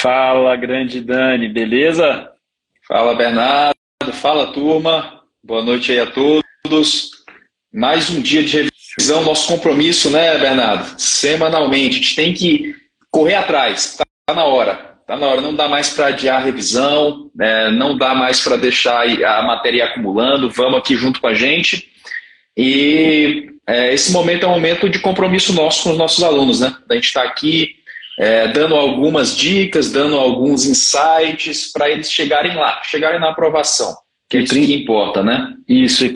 Fala, grande Dani, beleza? Fala, Bernardo. Fala, turma. Boa noite aí a todos. Mais um dia de revisão, nosso compromisso, né, Bernardo? Semanalmente. A gente tem que correr atrás. Tá na hora. Tá na hora. Não dá mais para adiar a revisão, né? Não dá mais para deixar a matéria acumulando. Vamos aqui junto com a gente. Esse momento é um momento de compromisso nosso com os nossos alunos, né? A gente está aqui dando algumas dicas, dando alguns insights para eles chegarem lá, chegarem na aprovação, que é isso que importa, né? Isso, e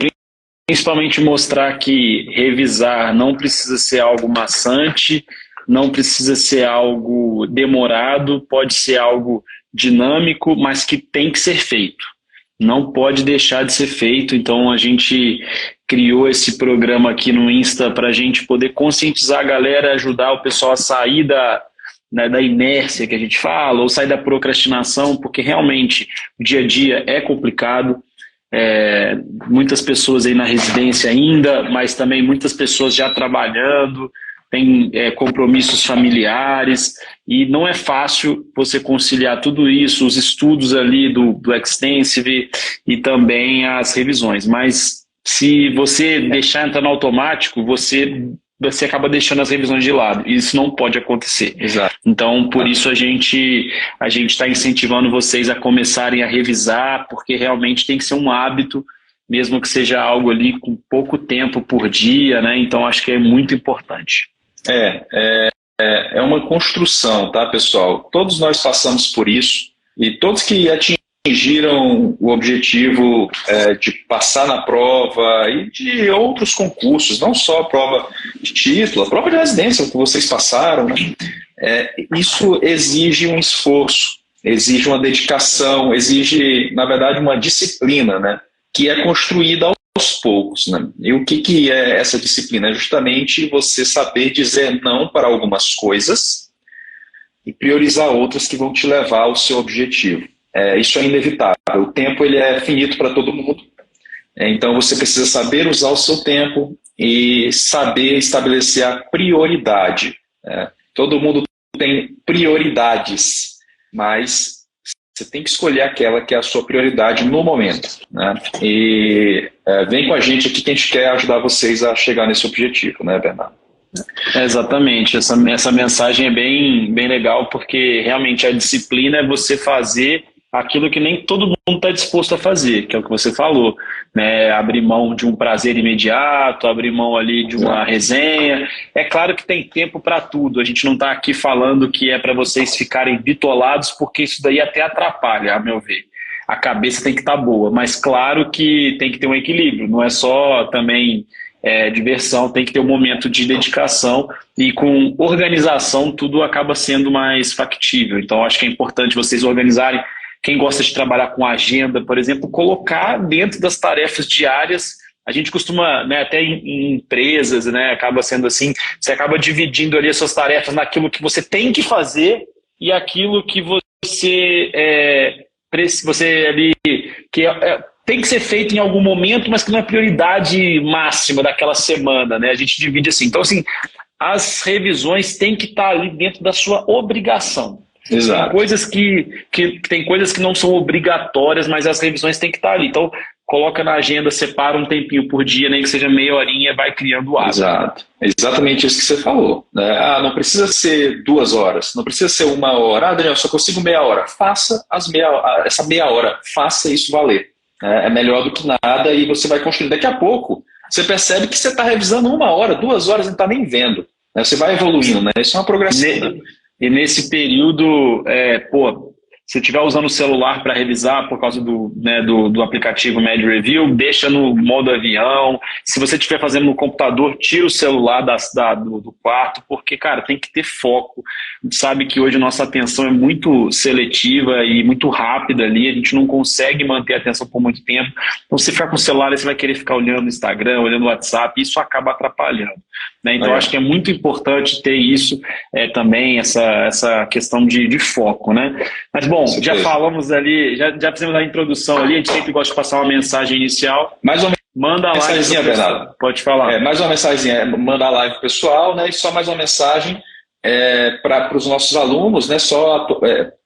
principalmente mostrar que revisar não precisa ser algo maçante, não precisa ser algo demorado, pode ser algo dinâmico, mas que tem que ser feito. Não pode deixar de ser feito, então a gente criou esse programa aqui no Insta para a gente poder conscientizar a galera, ajudar o pessoal a sair da inércia que a gente fala, ou sair da procrastinação, porque realmente o dia a dia é complicado, muitas pessoas aí na residência ainda, mas também muitas pessoas já trabalhando, tem compromissos familiares, e não é fácil você conciliar tudo isso, os estudos ali do Extensive e também as revisões, mas se você deixar entrar no automático, você acaba deixando as revisões de lado, e isso não pode acontecer. Exato. Então, por isso a gente está incentivando vocês a começarem a revisar, porque realmente tem que ser um hábito, mesmo que seja algo ali com pouco tempo por dia, né? Então, acho que é muito importante. É uma construção, tá, pessoal? Todos nós passamos por isso, e todos que atingiram o objetivo de passar na prova e de outros concursos, não só a prova de título, a prova de residência que vocês passaram, né? Isso exige um esforço, exige uma dedicação, exige, na verdade, uma disciplina, né? Que é construída aos poucos, né? E o que é essa disciplina? É justamente você saber dizer não para algumas coisas e priorizar outras que vão te levar ao seu objetivo. Isso é inevitável. O tempo ele é finito para todo mundo. Então você precisa saber usar o seu tempo e saber estabelecer a prioridade. Todo mundo tem prioridades, mas você tem que escolher aquela que é a sua prioridade no momento, né? E vem com a gente aqui que a gente quer ajudar vocês a chegar nesse objetivo, né, Bernardo? Exatamente, essa mensagem é bem legal, porque realmente a disciplina é você fazer aquilo que nem todo mundo está disposto a fazer, que é o que você falou, né? Abrir mão de um prazer imediato, abrir mão ali de uma resenha. É claro que tem tempo para tudo, a gente não está aqui falando que é para vocês ficarem bitolados, porque isso daí até atrapalha, a meu ver. A cabeça tem que estar boa, mas claro que tem que ter um equilíbrio, não é só também diversão, tem que ter um momento de dedicação, e com organização tudo acaba sendo mais factível. Então acho que é importante vocês organizarem. Quem gosta de trabalhar com agenda, por exemplo, colocar dentro das tarefas diárias. A gente costuma, né, até em empresas, né, acaba sendo assim, você acaba dividindo ali as suas tarefas naquilo que você tem que fazer e aquilo que você ali tem que ser feito em algum momento, mas que não é prioridade máxima daquela semana, né? A gente divide assim. Então, assim, as revisões têm que estar ali dentro da sua obrigação. Exato. Tem coisas que não são obrigatórias, mas as revisões têm que estar ali. Então, coloca na agenda, separa um tempinho por dia, nem que seja meia horinha, vai criando o hábito. Exato. Exatamente isso que você falou, né? Não precisa ser 2 horas, não precisa ser 1 hora. Daniel, só consigo meia hora. Faça essa meia hora, faça isso valer. É melhor do que nada, e você vai construir. Daqui a pouco, você percebe que você está revisando 1 hora, 2 horas, não está nem vendo. Né? Você vai evoluindo, né? Isso é uma progressão. E nesse período, se estiver usando o celular para revisar por causa do aplicativo Med Review, deixa no modo avião. Se você estiver fazendo no computador, tira o celular do quarto, porque, cara, tem que ter foco. A gente sabe que hoje a nossa atenção é muito seletiva e muito rápida ali, a gente não consegue manter a atenção por muito tempo. Então, se ficar com o celular, você vai querer ficar olhando no Instagram, olhando no WhatsApp, e isso acaba atrapalhando. Né? Então, acho que é muito importante ter isso também, essa questão de foco, né? Mas, bom, já falamos ali, já fizemos a introdução ali, a gente sempre gosta de passar uma mensagem inicial. Mais uma Manda lá. Mensagenzinha, Bernardo. Pode falar. Mais uma mensagem, manda a live pessoal, né? E só mais uma mensagem. para os nossos alunos, né, só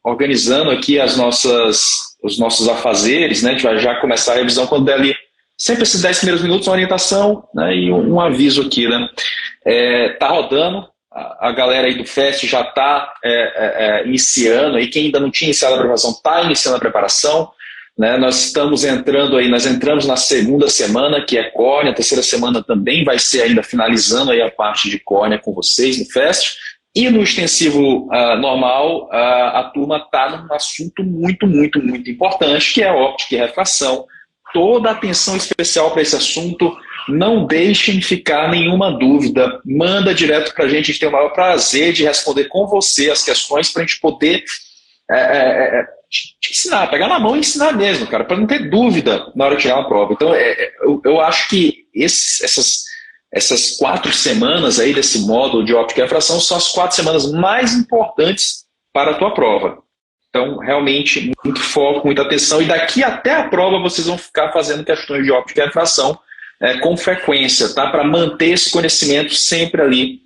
organizando aqui os nossos afazeres, né, a gente vai já começar a revisão quando der ali, sempre esses 10 primeiros minutos, uma orientação, né, e um aviso aqui, né. Tá rodando, a galera aí do FEST já está iniciando, aí quem ainda não tinha iniciado a preparação está iniciando a preparação, né, nós entramos na segunda semana, que é córnea, a terceira semana também vai ser ainda finalizando aí a parte de córnea com vocês no FEST, e no extensivo normal, a turma está num assunto muito, muito, muito importante, que é a óptica e refração. Toda atenção especial para esse assunto, não deixem ficar nenhuma dúvida, manda direto para a gente tem o maior prazer de responder com você as questões para a gente poder te ensinar, pegar na mão e ensinar mesmo, cara, para não ter dúvida na hora de tirar uma prova. Então, eu acho que essas 4 semanas aí desse módulo de óptica e refração são as 4 semanas mais importantes para a tua prova. Então, realmente, muito foco, muita atenção. E daqui até a prova, vocês vão ficar fazendo questões de óptica e refração com frequência, tá? Para manter esse conhecimento sempre ali,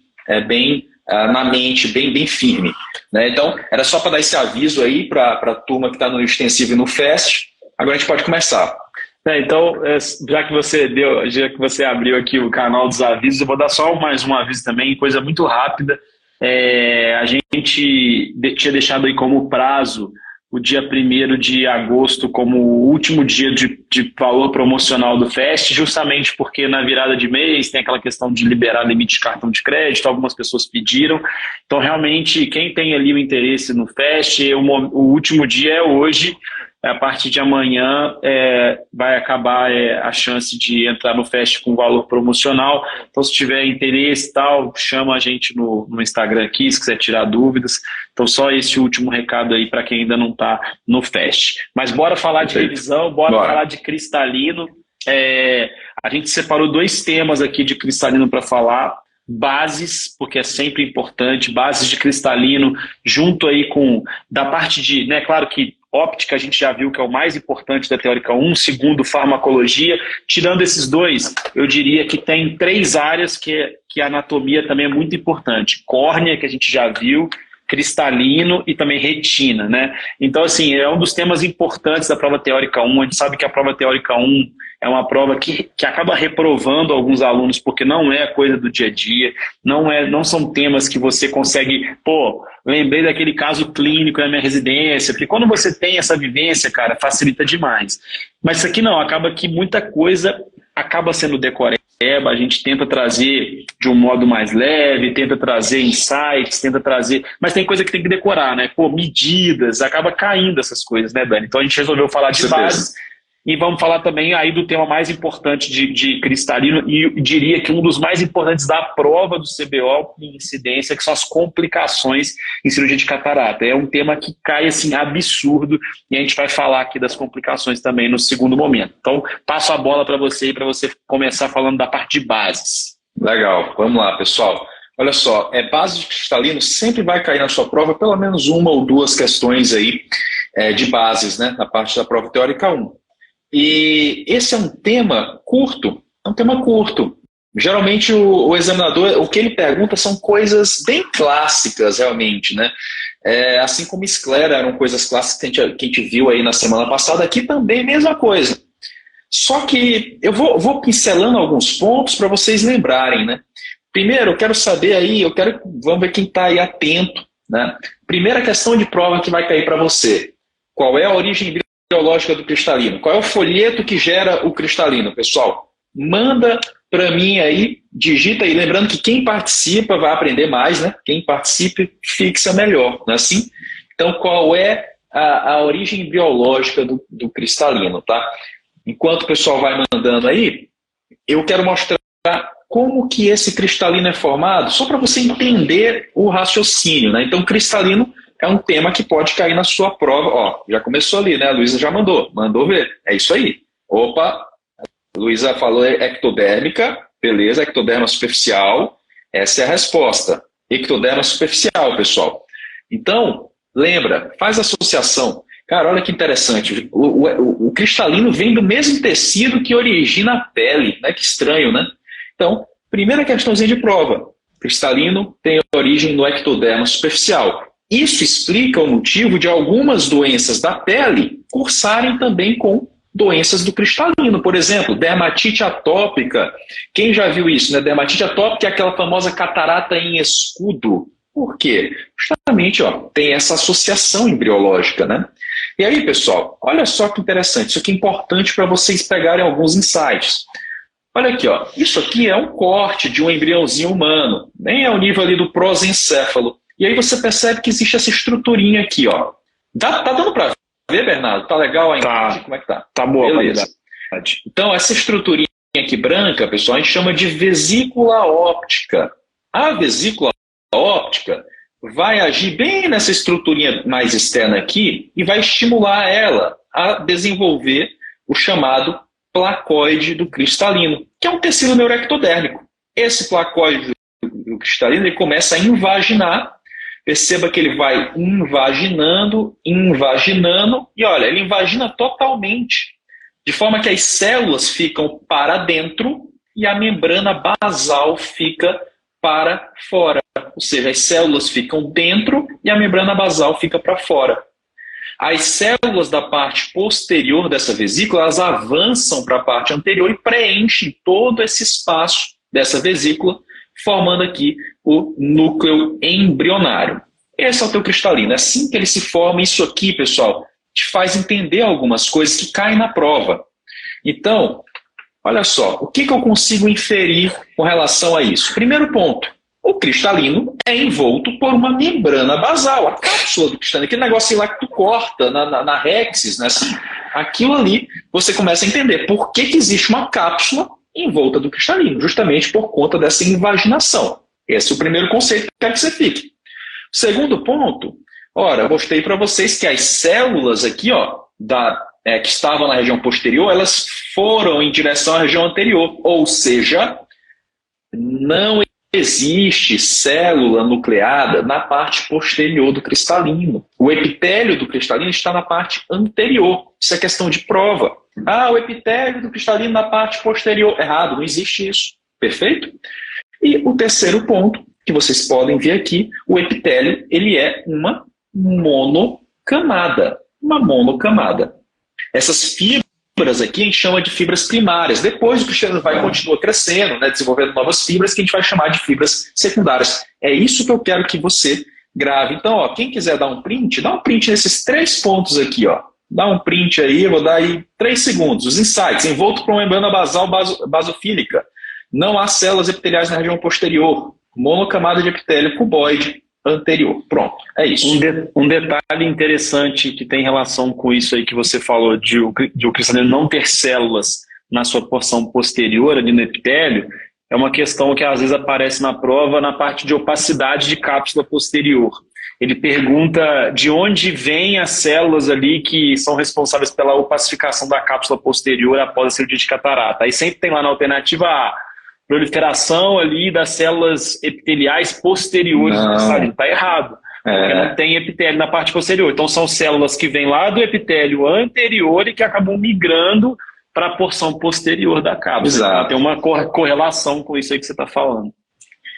bem na mente, bem firme. Né? Então, era só para dar esse aviso aí para a turma que está no extensivo e no FEST. Agora a gente pode começar. Então, já que você abriu aqui o canal dos avisos, eu vou dar só mais um aviso também, coisa muito rápida. A gente tinha deixado aí como prazo o dia 1º de agosto como o último dia de valor promocional do FEST, justamente porque na virada de mês tem aquela questão de liberar limite de cartão de crédito, algumas pessoas pediram. Então, realmente, quem tem ali o interesse no FEST, o último dia é hoje. A partir de amanhã vai acabar a chance de entrar no FEST com valor promocional. Então, se tiver interesse e tal, chama a gente no Instagram aqui, se quiser tirar dúvidas. Então, só esse último recado aí para quem ainda não está no FEST. Mas bora falar de revisão, bora falar de cristalino. A gente separou 2 temas aqui de cristalino para falar. Bases, porque é sempre importante, bases de cristalino, junto aí com, da parte de, né, claro que óptica a gente já viu que é o mais importante da teórica 1, segundo farmacologia. Tirando esses 2, eu diria que tem 3 áreas que a anatomia também é muito importante. Córnea, que a gente já viu, cristalino e também retina, né? Então, assim, é um dos temas importantes da prova teórica 1. A gente sabe que a prova teórica 1 é uma prova que acaba reprovando alguns alunos porque não é coisa do dia a dia, não são temas que você consegue, lembrei daquele caso clínico na minha residência, porque quando você tem essa vivência, cara, facilita demais. Mas isso aqui não, acaba que muita coisa acaba sendo decoreba, a gente tenta trazer de um modo mais leve, tenta trazer insights, tenta trazer... Mas tem coisa que tem que decorar, né? Medidas, acaba caindo essas coisas, né, Dani? Então a gente resolveu falar de bases e vamos falar também aí do tema mais importante de cristalino e eu diria que um dos mais importantes da prova do CBO em incidência, que são as complicações em cirurgia de catarata. É um tema que cai assim absurdo e a gente vai falar aqui das complicações também no segundo momento. Então, passo a bola para você começar falando da parte de bases. Legal, vamos lá, pessoal. Olha só, base de cristalino sempre vai cair na sua prova pelo menos 1 ou 2 questões aí de bases, né, na parte da prova teórica 1. E esse é um tema curto, Geralmente o examinador, o que ele pergunta são coisas bem clássicas realmente, né? Assim como esclera eram coisas clássicas que a gente viu aí na semana passada, aqui também a mesma coisa. Só que eu vou pincelando alguns pontos para vocês lembrarem, né? Primeiro, eu quero saber aí, vamos ver quem está aí atento, né? Primeira questão de prova que vai cair para você. Qual é a origem biológica do cristalino? Qual é o folheto que gera o cristalino, pessoal? Manda para mim aí, digita aí, lembrando que quem participa vai aprender mais, né? Quem participa fixa melhor, não é assim? Então, qual é a origem biológica do cristalino, tá? Enquanto o pessoal vai mandando aí, eu quero mostrar como que esse cristalino é formado, só para você entender o raciocínio, né? Então, cristalino é um tema que pode cair na sua prova. Ó, já começou ali, né? A Luísa já mandou ver. É isso aí. Opa, a Luísa falou ectodérmica, beleza, ectoderma superficial. Essa é a resposta. Ectoderma superficial, pessoal. Então, lembra, faz associação. Cara, olha que interessante. O cristalino vem do mesmo tecido que origina a pele. Né? Que estranho, né? Então, primeira questãozinha de prova. cristalino tem origem no ectoderma superficial. Isso explica o motivo de algumas doenças da pele cursarem também com doenças do cristalino. Por exemplo, dermatite atópica. Quem já viu isso, né? Dermatite atópica é aquela famosa catarata em escudo. Por quê? Justamente, ó, tem essa associação embriológica, né? E aí, pessoal, olha só que interessante. Isso aqui é importante para vocês pegarem alguns insights. Olha aqui, ó. Isso aqui é um corte de um embriãozinho humano. Nem é o nível ali do prosencéfalo. E aí você percebe que existe essa estruturinha aqui, ó. Tá dando para ver, Bernardo? Tá legal a imagem? Como é que tá? Tá boa. Beleza. Então, essa estruturinha aqui branca, pessoal, a gente chama de vesícula óptica. A vesícula óptica vai agir bem nessa estruturinha mais externa aqui e vai estimular ela a desenvolver o chamado placoide do cristalino, que é um tecido neuroectodérmico. Esse placoide do cristalino ele começa a invaginar. Perceba que ele vai invaginando, e olha, ele invagina totalmente, de forma que as células ficam para dentro e a membrana basal fica para fora. Ou seja, as células ficam dentro e a membrana basal fica para fora. As células da parte posterior dessa vesícula, elas avançam para a parte anterior e preenchem todo esse espaço dessa vesícula, formando aqui o núcleo embrionário. Esse é o teu cristalino. É assim que ele se forma. Isso aqui, pessoal, te faz entender algumas coisas que caem na prova. Então, olha só, o que eu consigo inferir com relação a isso? Primeiro ponto, o cristalino é envolto por uma membrana basal, a cápsula do cristalino, aquele negocinho lá que tu corta na rexis, né? Assim, aquilo ali, você começa a entender por que existe uma cápsula em volta do cristalino, justamente por conta dessa invaginação. Esse é o primeiro conceito que eu quero que você fique. Segundo ponto, ora, eu mostrei para vocês que as células aqui, ó, que estavam na região posterior, elas foram em direção à região anterior, ou seja, não existe célula nucleada na parte posterior do cristalino. O epitélio do cristalino está na parte anterior. Isso é questão de prova. O epitélio do cristalino na parte posterior. Errado, não existe isso. Perfeito? E o terceiro ponto, que vocês podem ver aqui, o epitélio, ele é uma monocamada. Uma monocamada. Essas fibras aqui a gente chama de fibras primárias. Depois o cristalino continua crescendo, né, desenvolvendo novas fibras que a gente vai chamar de fibras secundárias. É isso que eu quero que você grave. Então, ó, quem quiser dar um print, dá um print nesses 3 pontos aqui. Ó. Dá um print aí, eu vou dar aí 3 segundos. Os insights, envolto por uma membrana basal basofílica. Não há células epiteliais na região posterior. Monocamada de epitélio cuboide anterior. Pronto, é isso. Um detalhe interessante que tem relação com isso aí que você falou de o cristalino não ter células na sua porção posterior ali no epitélio, é uma questão que às vezes aparece na prova na parte de opacidade de cápsula posterior. Ele pergunta de onde vêm as células ali que são responsáveis pela opacificação da cápsula posterior após a cirurgia de catarata. Aí sempre tem lá na alternativa A, proliferação ali das células epiteliais posteriores do cristalino. Está errado, porque não tem epitélio na parte posterior. Então são células que vêm lá do epitélio anterior e que acabam migrando para a porção posterior da cápsula. Exato. Tem uma correlação com isso aí que você está falando.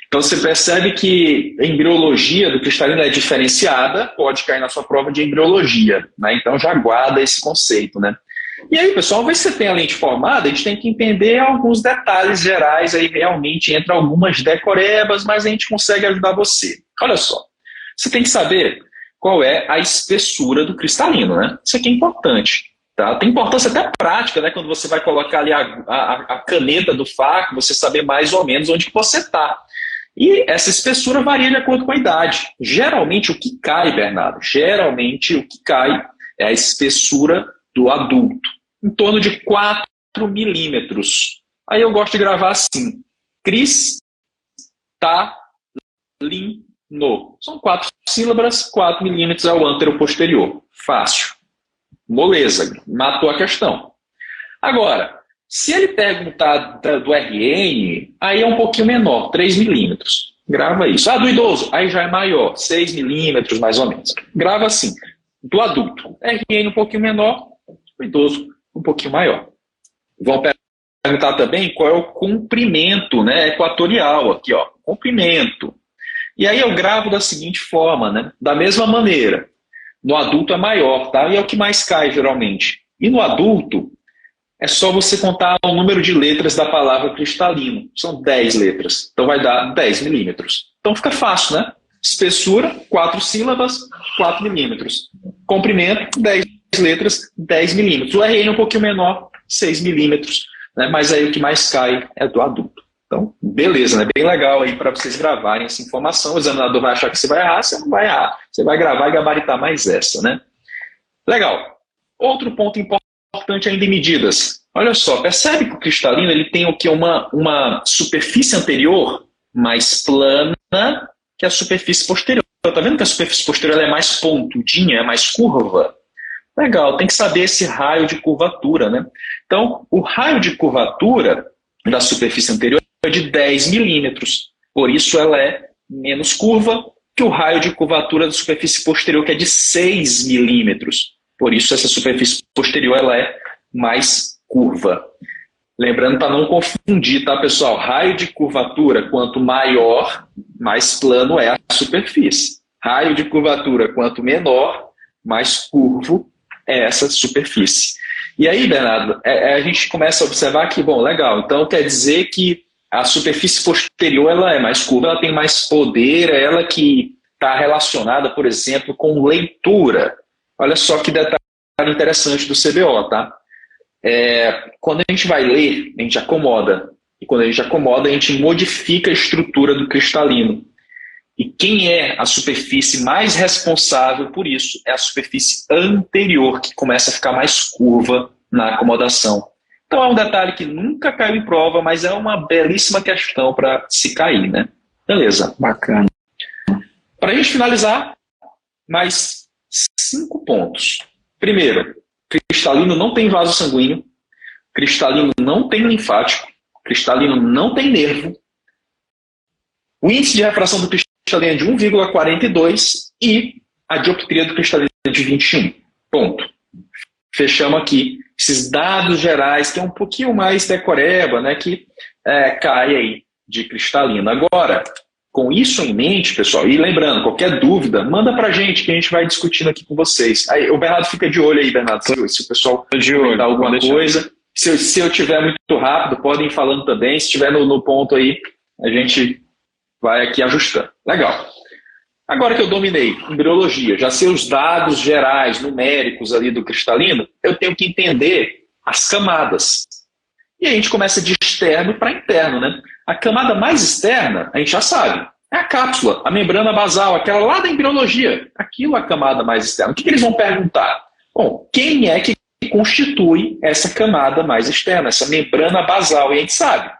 Então você percebe que a embriologia do cristalino é diferenciada, pode cair na sua prova de embriologia, né? Então já guarda esse conceito, né? E aí, pessoal, uma vez que você tem a lente formada, a gente tem que entender alguns detalhes gerais, aí realmente entra algumas decorebas, mas a gente consegue ajudar você. Olha só, você tem que saber qual é a espessura do cristalino, né? Isso aqui é importante, tá? Tem importância até prática, né? Quando você vai colocar ali a caneta do FAQ, você saber mais ou menos onde que você está. E essa espessura varia de acordo com a idade. Geralmente o que cai, Bernardo, geralmente o que cai é a espessura do adulto, em torno de 4 milímetros. Aí eu gosto de gravar assim, cristalino. São 4 sílabas, 4 milímetros é o antero posterior. Fácil. Moleza, matou a questão. Agora, se ele perguntar do RN, aí é um pouquinho menor, 3 milímetros. Grava isso. Do idoso, aí já é maior, 6 milímetros mais ou menos. Grava assim, do adulto. RN um pouquinho menor, o idoso um pouquinho maior. Vão perguntar também qual é o comprimento, né, equatorial aqui, ó, comprimento. E aí eu gravo da seguinte forma, né, da mesma maneira. No adulto é maior, tá? E é o que mais cai geralmente. E no adulto é só você contar o número de letras da palavra cristalino. São 10 letras. Então vai dar 10 milímetros. Então fica fácil, né? Espessura, 4 sílabas, 4 milímetros. Comprimento, 10 letras, 10 milímetros. O RN é um pouquinho menor, 6 milímetros. Né? Mas aí o que mais cai é do adulto. Então, beleza, né? Bem legal aí para vocês gravarem essa informação. O examinador vai achar que você vai errar, você não vai errar. Você vai gravar e gabaritar mais essa, né? Legal. Outro ponto importante ainda em medidas. Olha só, percebe que o cristalino ele tem o que? Uma superfície anterior mais plana que a superfície posterior. Tá vendo que a superfície posterior ela é mais pontudinha, é mais curva? Legal, tem que saber esse raio de curvatura, né? Então, o raio de curvatura da superfície anterior é de 10 milímetros. Por isso, ela é menos curva que o raio de curvatura da superfície posterior, que é de 6 milímetros. Por isso, essa superfície posterior ela é mais curva. Lembrando para não confundir, tá, pessoal? Raio de curvatura, quanto maior, mais plano é a superfície. Raio de curvatura, quanto menor, mais curvo é essa superfície. E aí, Bernardo, a gente começa a observar que, bom, legal, então quer dizer que a superfície posterior ela é mais curva, ela tem mais poder, ela que está relacionada, por exemplo, com leitura. Olha só que detalhe interessante do CBO, tá? Quando a gente vai ler, a gente acomoda. E quando a gente acomoda, a gente modifica a estrutura do cristalino. E quem é a superfície mais responsável por isso é a superfície anterior, que começa a ficar mais curva na acomodação. Então é um detalhe que nunca caiu em prova, mas é uma belíssima questão para se cair, né? Beleza, bacana. Para a gente finalizar, mais 5 pontos. Primeiro, cristalino não tem vaso sanguíneo, cristalino não tem linfático, cristalino não tem nervo, o índice de refração do cristalino é de 1,42 e a dioptria do cristalino é de 21. Ponto. Fechamos aqui esses dados gerais, que é um pouquinho mais decoreba, né, que cai aí de cristalino. Agora, com isso em mente, pessoal, e lembrando, qualquer dúvida, manda pra gente que a gente vai discutindo aqui com vocês. Aí, o Bernardo fica de olho aí, Bernardo, se o pessoal comentar alguma coisa. Se eu tiver muito rápido, podem ir falando também. Se estiver no ponto aí, a gente vai aqui ajustando. Legal. Agora que eu dominei embriologia, já sei os dados gerais, numéricos ali do cristalino, eu tenho que entender as camadas. E a gente começa de externo para interno, né? A camada mais externa, a gente já sabe, é a cápsula, a membrana basal, aquela lá da embriologia. Aquilo é a camada mais externa. O que eles vão perguntar? Bom, quem é que constitui essa camada mais externa, essa membrana basal? E a gente sabe,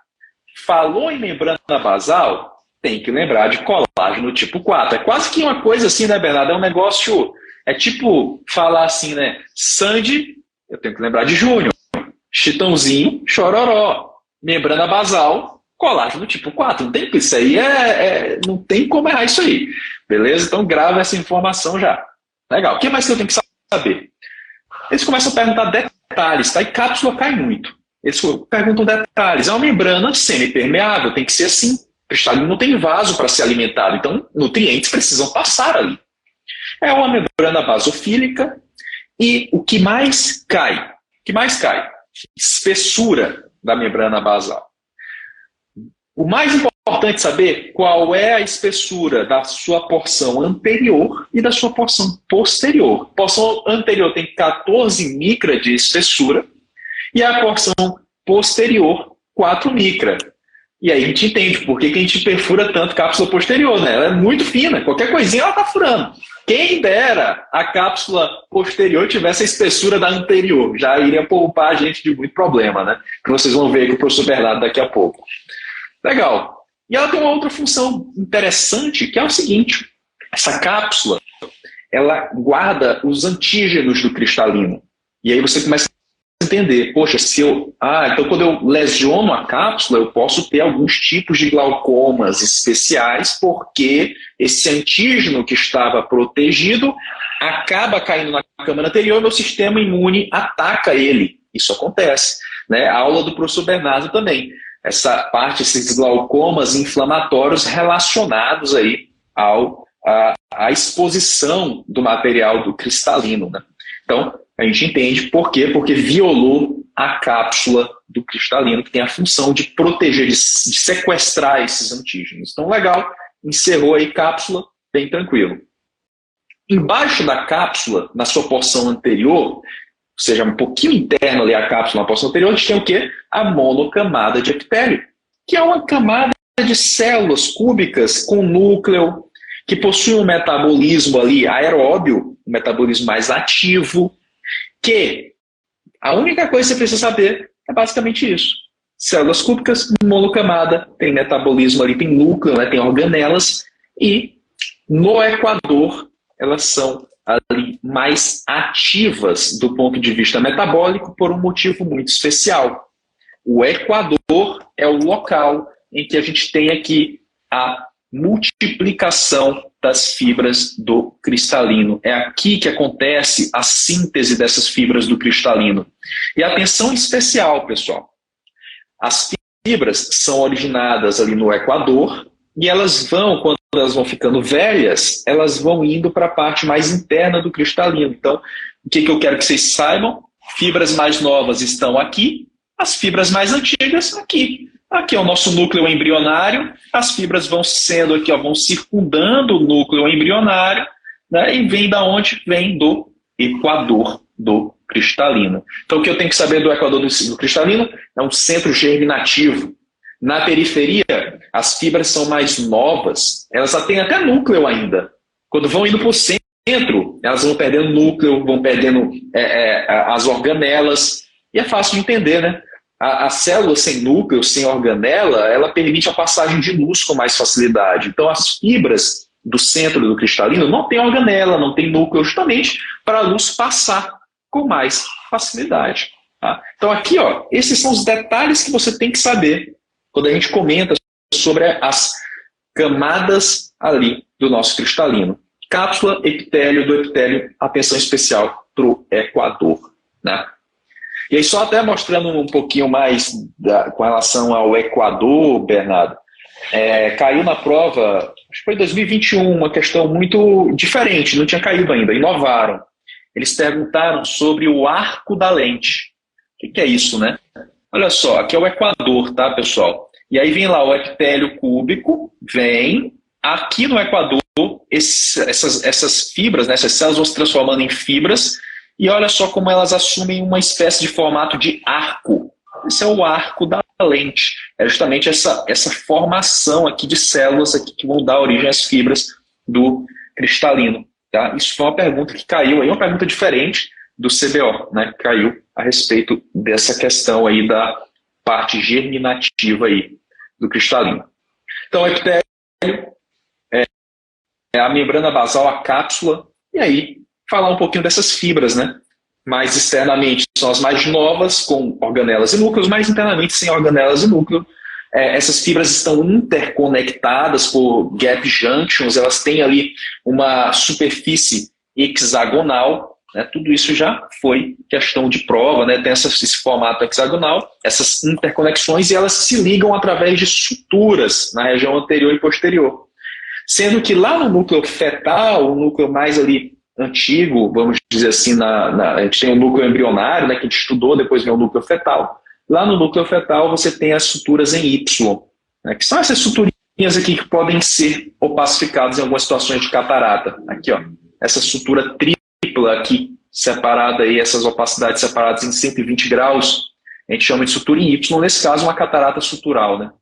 falou em membrana basal, tem que lembrar de colágeno tipo 4. É quase que uma coisa assim, né, Bernardo? É um negócio, é tipo falar assim, né? Sandy, eu tenho que lembrar de Júnior. Chitãozinho, Chororó. Membrana basal, colágeno tipo 4. Não tem, isso aí não tem como errar isso aí. Beleza? Então grava essa informação já. Legal. O que mais que eu tenho que saber? Eles começam a perguntar detalhes, tá? E cápsula cai muito. Eles perguntam detalhes. É uma membrana semipermeável, tem que ser assim. O cristalino não tem vaso para ser alimentado, então nutrientes precisam passar ali. É uma membrana basofílica e o que mais cai? O que mais cai? Espessura da membrana basal. O mais importante saber qual é a espessura da sua porção anterior e da sua porção posterior. A porção anterior tem 14 micra de espessura e a porção posterior 4 micra. E aí a gente entende por que a gente perfura tanto cápsula posterior, né? Ela é muito fina, qualquer coisinha ela está furando. Quem dera a cápsula posterior tivesse a espessura da anterior, já iria poupar a gente de muito problema, né? Que vocês vão ver com o professor Bernardo daqui a pouco. Legal. E ela tem uma outra função interessante, que é o seguinte: essa cápsula, ela guarda os antígenos do cristalino. E aí você começa entender, poxa, então quando eu lesiono a cápsula, eu posso ter alguns tipos de glaucomas especiais, porque esse antígeno que estava protegido acaba caindo na câmara anterior e meu sistema imune ataca ele. Isso acontece. né? A aula do professor Bernardo também. Essa parte, esses glaucomas inflamatórios relacionados aí à exposição do material do cristalino, né? Então, a gente entende por quê? Porque violou a cápsula do cristalino, que tem a função de proteger, de sequestrar esses antígenos. Então, legal, encerrou aí cápsula, bem tranquilo. Embaixo da cápsula, na sua porção anterior, ou seja, um pouquinho interno ali a cápsula na porção anterior, a gente tem o quê? A monocamada de epitélio, que é uma camada de células cúbicas com núcleo, que possui um metabolismo ali aeróbio, um metabolismo mais ativo, que a única coisa que você precisa saber é basicamente isso. Células cúbicas, monocamada, tem metabolismo ali, tem núcleo, né, tem organelas, e no equador elas são ali mais ativas do ponto de vista metabólico por um motivo muito especial. O equador é o local em que a gente tem aqui a multiplicação das fibras do cristalino. É aqui que acontece a síntese dessas fibras do cristalino. E atenção especial, pessoal. As fibras são originadas ali no equador e elas vão, quando elas vão ficando velhas, elas vão indo para a parte mais interna do cristalino. Então, o que eu quero que vocês saibam? Fibras mais novas estão aqui, as fibras mais antigas aqui. Aqui é o nosso núcleo embrionário, as fibras vão sendo aqui, ó, vão circundando o núcleo embrionário, né, e vem da onde? Vem do equador do cristalino. Então, o que eu tenho que saber do equador do cristalino? É um centro germinativo. Na periferia, as fibras são mais novas, elas têm até núcleo ainda. Quando vão indo para o centro, elas vão perdendo núcleo, vão perdendo as organelas, e é fácil de entender, né? A célula sem núcleo, sem organela, ela permite a passagem de luz com mais facilidade. Então, as fibras do centro do cristalino não tem organela, não tem núcleo, justamente para a luz passar com mais facilidade. Tá? Então, aqui, ó, esses são os detalhes que você tem que saber quando a gente comenta sobre as camadas ali do nosso cristalino. Cápsula, epitélio, do epitélio, atenção especial para o equador, né? E aí, só até mostrando um pouquinho mais com relação ao equador, Bernardo, caiu na prova, acho que foi em 2021, uma questão muito diferente, não tinha caído ainda, inovaram. Eles perguntaram sobre o arco da lente. O que é isso, né? Olha só, aqui é o equador, tá, pessoal? E aí vem lá o epitélio cúbico, vem aqui no equador, essas fibras, né, essas células vão se transformando em fibras, e olha só como elas assumem uma espécie de formato de arco. Esse é o arco da lente. É justamente essa formação aqui de células aqui que vão dar origem às fibras do cristalino. Tá? Isso foi uma pergunta que caiu aí, uma pergunta diferente do CBO, né? Que caiu a respeito dessa questão aí da parte germinativa aí do cristalino. Então, o epitélio é a membrana basal, a cápsula, e aí falar um pouquinho dessas fibras, né? Mais externamente são as mais novas, com organelas e núcleos, mais internamente sem organelas e núcleo. Essas fibras estão interconectadas por gap junctions, elas têm ali uma superfície hexagonal, né? Tudo isso já foi questão de prova, né? Tem esse formato hexagonal, essas interconexões, e elas se ligam através de suturas na região anterior e posterior. Sendo que lá no núcleo fetal, o núcleo mais ali antigo, vamos dizer assim, a gente tem o núcleo embrionário, né, que a gente estudou, depois vem o núcleo fetal. Lá no núcleo fetal você tem as suturas em Y, né, que são essas suturinhas aqui que podem ser opacificadas em algumas situações de catarata. Aqui, ó, essa sutura tripla aqui, separada aí, essas opacidades separadas em 120 graus, a gente chama de sutura em Y, nesse caso uma catarata sutural, né?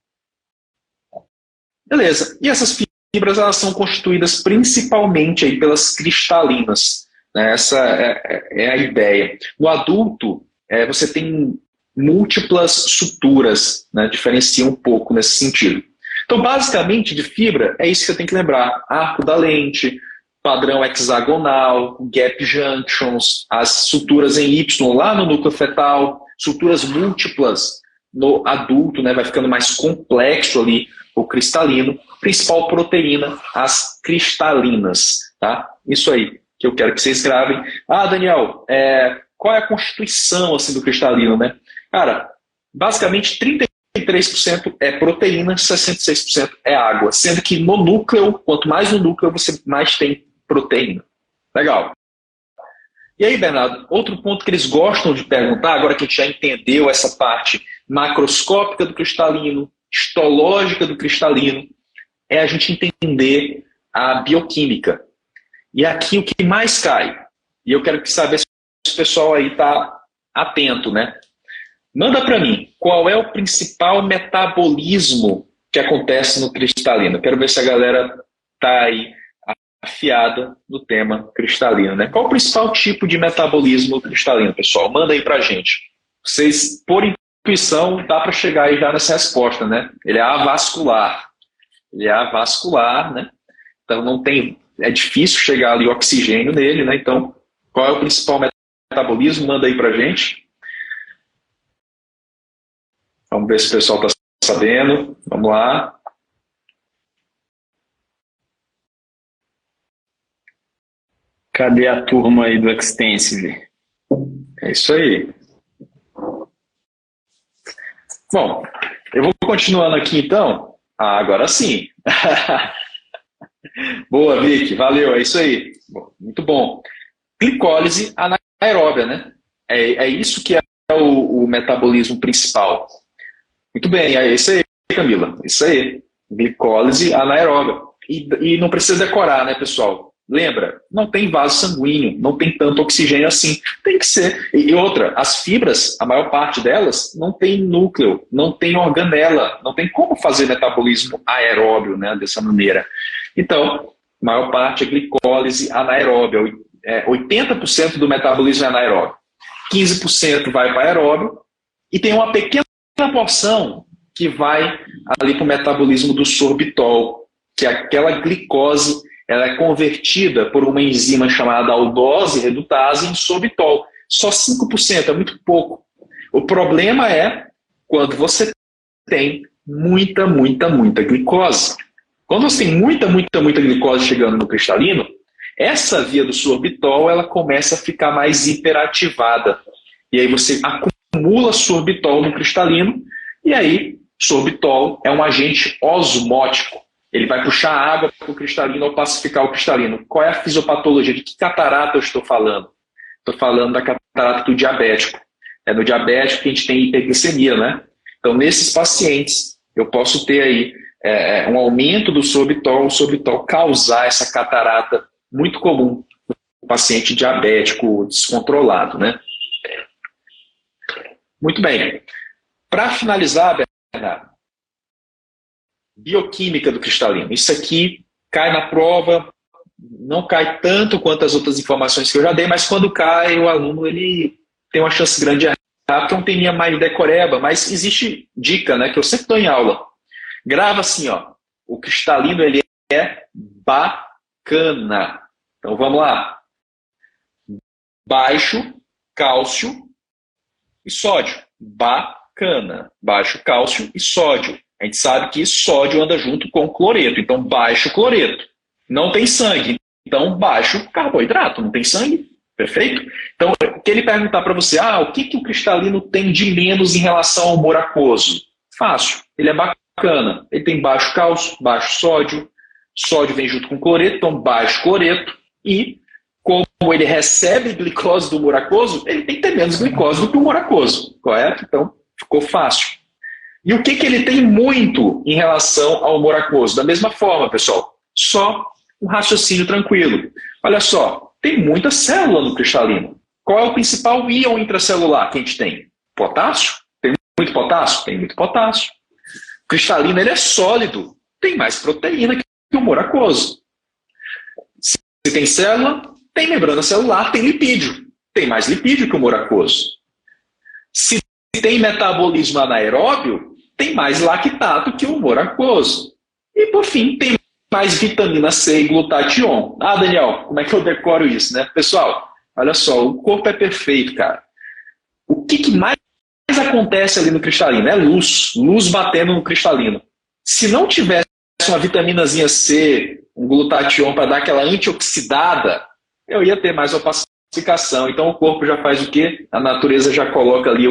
Beleza, e essas fibras elas são constituídas principalmente aí pelas cristalinas, né? Essa é a ideia. No adulto, você tem múltiplas suturas, né? Diferencia um pouco nesse sentido. Então, basicamente, de fibra, é isso que eu tenho que lembrar. Arco da lente, padrão hexagonal, gap junctions, as suturas em Y lá no núcleo fetal, suturas múltiplas no adulto, né? Vai ficando mais complexo ali o cristalino. Principal proteína, as cristalinas, tá? Isso aí que eu quero que vocês gravem. Ah, Daniel, qual é a constituição assim, do cristalino, né? Cara, basicamente 33% é proteína, 66% é água, sendo que no núcleo, quanto mais no núcleo, você mais tem proteína. Legal. E aí, Bernardo, outro ponto que eles gostam de perguntar, agora que a gente já entendeu essa parte macroscópica do cristalino, histológica do cristalino, é a gente entender a bioquímica. E aqui o que mais cai, e eu quero saber se o pessoal aí está atento, né? Manda para mim, qual é o principal metabolismo que acontece no cristalino? Quero ver se a galera está aí afiada no tema cristalino, né? Qual o principal tipo de metabolismo cristalino, pessoal? Manda aí para a gente. Vocês, por intuição, dá para chegar aí já nessa resposta, né? Ele é avascular. Ele é avascular, né? Então não tem, é difícil chegar ali oxigênio nele, né? Então, qual é o principal metabolismo? Manda aí pra gente. Vamos ver se o pessoal está sabendo. Vamos lá. Cadê a turma aí do Extensive? É isso aí. Bom, eu vou continuando aqui então. Ah, agora sim. Boa, Vicky, valeu, é isso aí. Muito bom. Glicólise anaeróbia, né? É isso que é o metabolismo principal. Muito bem, é isso aí, Camila. Isso aí. Glicólise anaeróbia. E não precisa decorar, né, pessoal? Lembra? Não tem vaso sanguíneo, não tem tanto oxigênio assim. Tem que ser. E outra, as fibras, a maior parte delas, não tem núcleo, não tem organela, não tem como fazer metabolismo aeróbio, né, dessa maneira. Então, a maior parte é glicólise anaeróbia. 80% do metabolismo é anaeróbio. 15% vai para aeróbio e tem uma pequena porção que vai ali para o metabolismo do sorbitol, que é aquela glicose, ela é convertida por uma enzima chamada aldose redutase em sorbitol. Só 5%, é muito pouco. O problema é quando você tem muita glicose. Quando você tem muita glicose chegando no cristalino, essa via do sorbitol ela começa a ficar mais hiperativada. E aí você acumula sorbitol no cristalino, e aí sorbitol é um agente osmótico. Ele vai puxar água para o cristalino ao pacificar o cristalino. Qual é a fisiopatologia? De que catarata eu estou falando? Estou falando da catarata do diabético. É no diabético que a gente tem hiperglicemia, né? Então, nesses pacientes, eu posso ter aí um aumento do sorbitol, o sorbitol causar essa catarata muito comum no paciente diabético descontrolado, né? Muito bem. Para finalizar, Bernardo, bioquímica do cristalino. Isso aqui cai na prova, não cai tanto quanto as outras informações que eu já dei, mas quando cai, o aluno ele tem uma chance grande de errar, porque não tem linha mais decoreba, mas existe dica, né, que eu sempre dou em aula. Grava assim, ó, o cristalino ele é bacana. Então vamos lá. Baixo cálcio e sódio. Bacana. Baixo cálcio e sódio. A gente sabe que sódio anda junto com cloreto. Então, baixo cloreto. Não tem sangue. Então, baixo carboidrato. Não tem sangue. Perfeito? Então, o que ele perguntar para você, o que o cristalino tem de menos em relação ao humor aquoso? Fácil. Ele é bacana. Ele tem baixo cálcio, baixo sódio. Sódio vem junto com cloreto, então baixo cloreto. E, como ele recebe glicose do humor aquoso, ele tem que ter menos glicose do que o humor aquoso. Correto? Então, ficou fácil. E o que ele tem muito em relação ao humor aquoso? Da mesma forma, pessoal, só um raciocínio tranquilo. Olha só, tem muita célula no cristalino. Qual é o principal íon intracelular que a gente tem? Potássio? Tem muito potássio? Tem muito potássio. O cristalino ele é sólido, tem mais proteína que o humor aquoso. Se tem célula, tem membrana celular, tem lipídio. Tem mais lipídio que o humor aquoso. Se tem metabolismo anaeróbio, tem mais lactato que o humor aquoso. E, por fim, tem mais vitamina C e glutatión. Daniel, como é que eu decoro isso, né? Pessoal, olha só, o corpo é perfeito, cara. O que mais acontece ali no cristalino? É luz. Luz batendo no cristalino. Se não tivesse uma vitaminazinha C, um glutatión para dar aquela antioxidada, eu ia ter mais opacificação. Então, o corpo já faz o quê? A natureza já coloca ali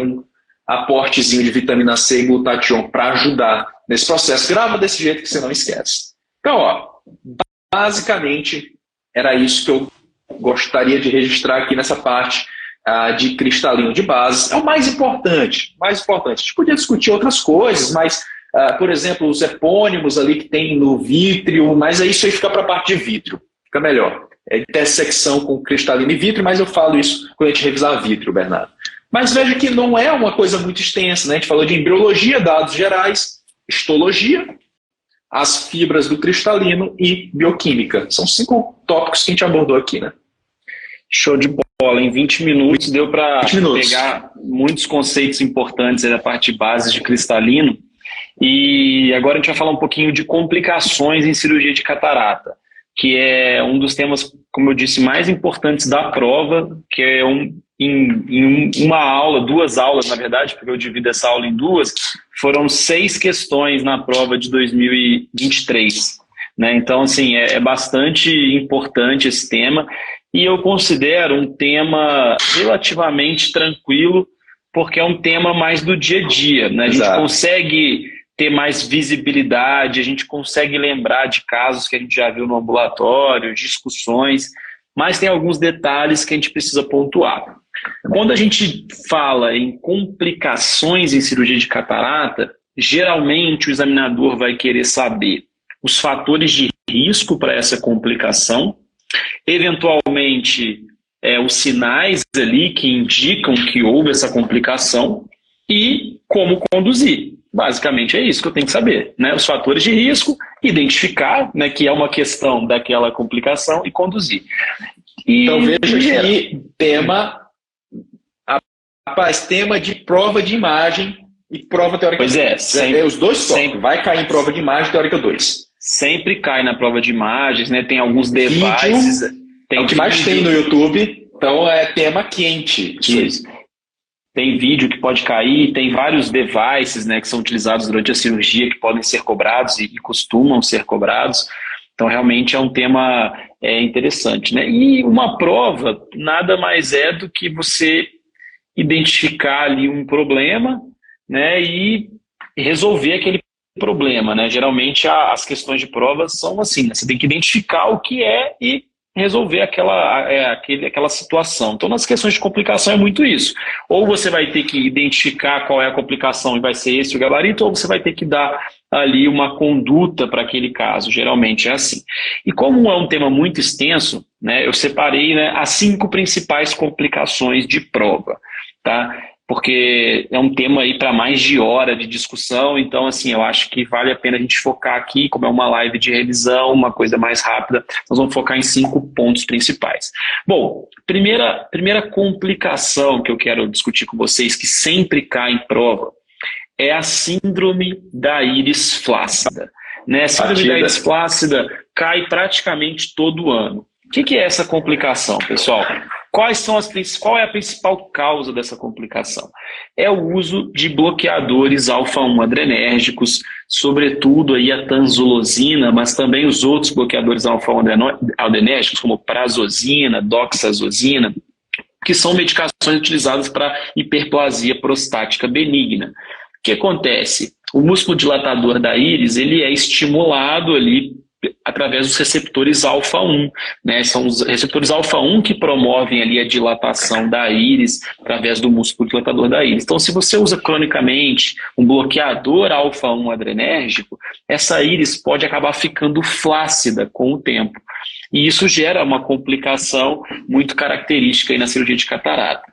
aportezinho de vitamina C e glutatión para ajudar nesse processo. Grava desse jeito que você não esquece. Então, ó, basicamente era isso que eu gostaria de registrar aqui nessa parte de cristalino de bases. É o mais importante, mais importante. A gente podia discutir outras coisas, mas, por exemplo, os epônimos ali que tem no vítreo, mas isso aí fica para a parte de vítreo, fica melhor. É intersecção com cristalino e vítreo, mas eu falo isso quando a gente revisar vítreo, Bernardo. Mas veja que não é uma coisa muito extensa, né? A gente falou de embriologia, dados gerais, histologia, as fibras do cristalino e bioquímica. São 5 tópicos que a gente abordou aqui, né? Show de bola. Em 20 minutos deu para pegar muitos conceitos importantes da parte de bases de cristalino. E agora a gente vai falar um pouquinho de complicações em cirurgia de catarata, que é um dos temas, como eu disse, mais importantes da prova, que é em uma aula, 2 aulas, na verdade, porque eu divido essa aula em 2, foram 6 questões na prova de 2023. Né? Então, assim, é bastante importante esse tema, e eu considero um tema relativamente tranquilo, porque é um tema mais do dia a dia. Né? A gente consegue ter mais visibilidade, a gente consegue lembrar de casos que a gente já viu no ambulatório, discussões, mas tem alguns detalhes que a gente precisa pontuar. Quando a gente fala em complicações em cirurgia de catarata, geralmente o examinador vai querer saber os fatores de risco para essa complicação, eventualmente os sinais ali que indicam que houve essa complicação e como conduzir. Basicamente é isso que eu tenho que saber, né? Os fatores de risco, identificar, né, que é uma questão daquela complicação e conduzir. Então veja que tema de prova de imagem e prova teórica 2. Pois é, sempre, os dois sempre. Vai cair em prova de imagem e teórica 2. Sempre cai na prova de imagens, né? Tem alguns devices. É o que mais tem no YouTube, então é tema quente. Isso. Tem vídeo que pode cair, tem vários devices, né, que são utilizados durante a cirurgia que podem ser cobrados e costumam ser cobrados. Então, realmente é um tema interessante. Né? E uma prova nada mais é do que você identificar ali um problema, né, e resolver aquele problema. Né? Geralmente as questões de prova são assim, né? Você tem que identificar o que é e resolver aquela situação. Então, nas questões de complicação é muito isso. Ou você vai ter que identificar qual é a complicação e vai ser esse o gabarito, ou você vai ter que dar ali uma conduta para aquele caso. Geralmente é assim. E como é um tema muito extenso, né, eu separei, né, as 5 principais complicações de prova, tá? Porque é um tema aí para mais de hora de discussão, então assim, eu acho que vale a pena a gente focar aqui, como é uma live de revisão, uma coisa mais rápida, nós vamos focar em 5 pontos principais. Bom, primeira complicação que eu quero discutir com vocês, que sempre cai em prova, é a síndrome da íris flácida. Né? A síndrome da íris flácida cai praticamente todo ano. O que é essa complicação, pessoal? Qual é a principal causa dessa complicação? É o uso de bloqueadores alfa-1 adrenérgicos, sobretudo aí a tanzolosina, mas também os outros bloqueadores alfa-1 adrenérgicos, como prazosina, doxazosina, que são medicações utilizadas para hiperplasia prostática benigna. O que acontece? O músculo dilatador da íris, ele é estimulado ali através dos receptores alfa-1, né? São os receptores alfa-1 que promovem ali a dilatação da íris através do músculo dilatador da íris. Então, se você usa cronicamente um bloqueador alfa-1 adrenérgico, essa íris pode acabar ficando flácida com o tempo. E isso gera uma complicação muito característica aí na cirurgia de catarata.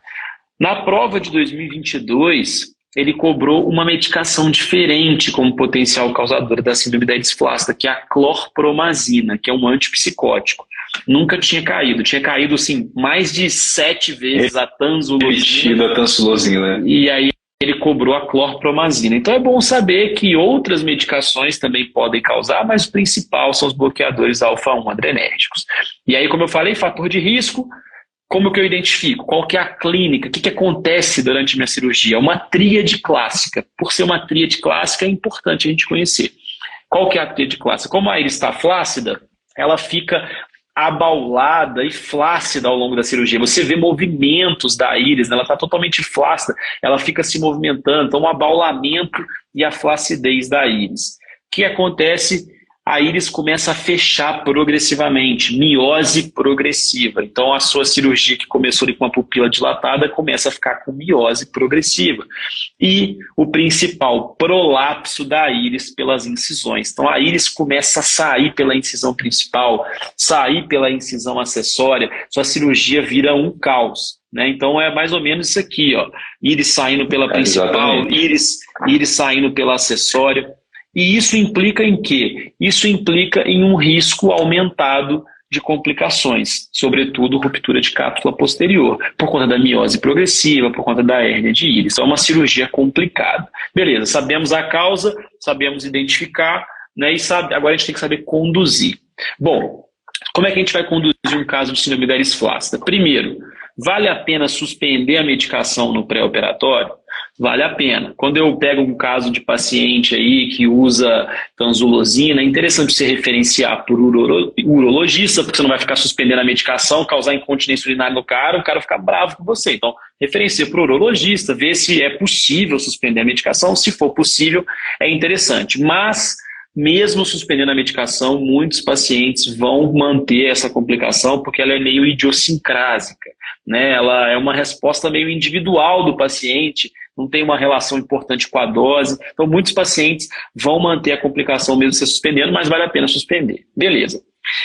Na prova de 2022, ele cobrou uma medicação diferente como potencial causador da síndrome da íris flácida, que é a clorpromazina, que é um antipsicótico. Nunca tinha caído assim, mais de 7 vezes a tanzolosina. E aí ele cobrou a clorpromazina. Então é bom saber que outras medicações também podem causar, mas o principal são os bloqueadores alfa-1 adrenérgicos. E aí, como eu falei, fator de risco. Como que eu identifico? Qual que é a clínica? O que acontece durante minha cirurgia? É uma tríade clássica. Por ser uma tríade clássica, é importante a gente conhecer. Qual que é a tríade clássica? Como a íris está flácida, ela fica abaulada e flácida ao longo da cirurgia. Você vê movimentos da íris, né? Ela está totalmente flácida, ela fica se movimentando, então o abaulamento e a flacidez da íris. O que acontece? A íris começa a fechar progressivamente, miose progressiva. Então a sua cirurgia que começou ali com uma pupila dilatada começa a ficar com miose progressiva. E o principal, prolapso da íris pelas incisões. Então a íris começa a sair pela incisão principal, sair pela incisão acessória, sua cirurgia vira um caos. Né? Então é mais ou menos isso aqui, ó. Íris saindo pela principal, íris saindo pela acessória. E isso implica em quê? Isso implica em um risco aumentado de complicações, sobretudo ruptura de cápsula posterior, por conta da miose progressiva, por conta da hérnia de íris. Então é uma cirurgia complicada. Beleza, sabemos a causa, sabemos identificar, né, e agora a gente tem que saber conduzir. Bom, como é que a gente vai conduzir um caso de síndrome da íris flácida? Primeiro, vale a pena suspender a medicação no pré-operatório? Vale a pena. Quando eu pego um caso de paciente aí que usa tanzulosina, é interessante você referenciar por urologista, porque você não vai ficar suspendendo a medicação, causar incontinência urinária no cara, o cara fica bravo com você. Então, referencia para o urologista, ver se é possível suspender a medicação. Se for possível, é interessante. Mas, mesmo suspendendo a medicação, muitos pacientes vão manter essa complicação porque ela é meio idiosincrásica, né? Ela é uma resposta meio individual do paciente, não tem uma relação importante com a dose. Então, muitos pacientes vão manter a complicação mesmo se suspendendo, mas vale a pena suspender. Beleza.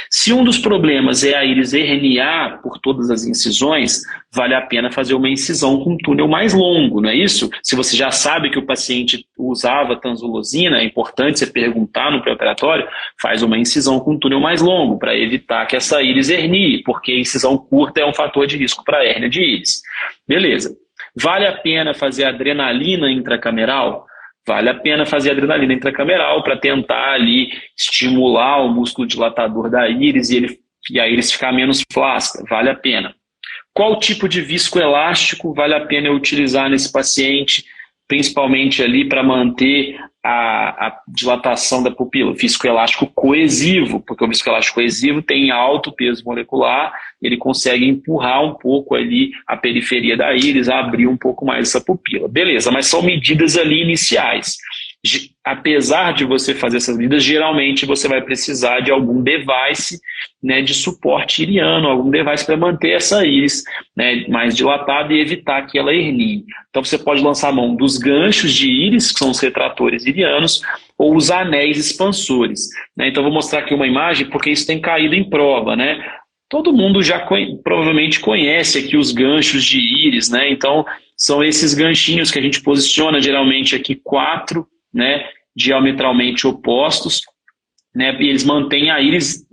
Se um dos problemas é a íris herniar por todas as incisões, vale a pena fazer uma incisão com um túnel mais longo, não é isso? Se você já sabe que o paciente usava tanzulosina, é importante você perguntar no pré-operatório, faz uma incisão com um túnel mais longo para evitar que essa íris hernie, porque a incisão curta é um fator de risco para a hérnia de íris. Beleza. Vale a pena fazer adrenalina intracameral? Vale a pena fazer adrenalina intracameral para tentar ali estimular o músculo dilatador da íris e a íris ficar menos flácida. Vale a pena. Qual tipo de viscoelástico vale a pena eu utilizar nesse paciente, principalmente ali para manter a dilatação da pupila? Viscoelástico coesivo, porque o viscoelástico coesivo tem alto peso molecular, ele consegue empurrar um pouco ali a periferia da íris, abrir um pouco mais essa pupila. Beleza, mas são medidas ali iniciais. Apesar de você fazer essas medidas, geralmente você vai precisar de algum device, né, de suporte iriano, algum device para manter essa íris, né, mais dilatada e evitar que ela hernie. Então você pode lançar a mão dos ganchos de íris, que são os retratores irianos, ou os anéis expansores. Né? Então eu vou mostrar aqui uma imagem, porque isso tem caído em prova, né? Todo mundo já provavelmente conhece aqui os ganchos de íris, né? Então são esses ganchinhos que a gente posiciona geralmente aqui 4, né, diametralmente opostos, né, e eles mantêm a íris,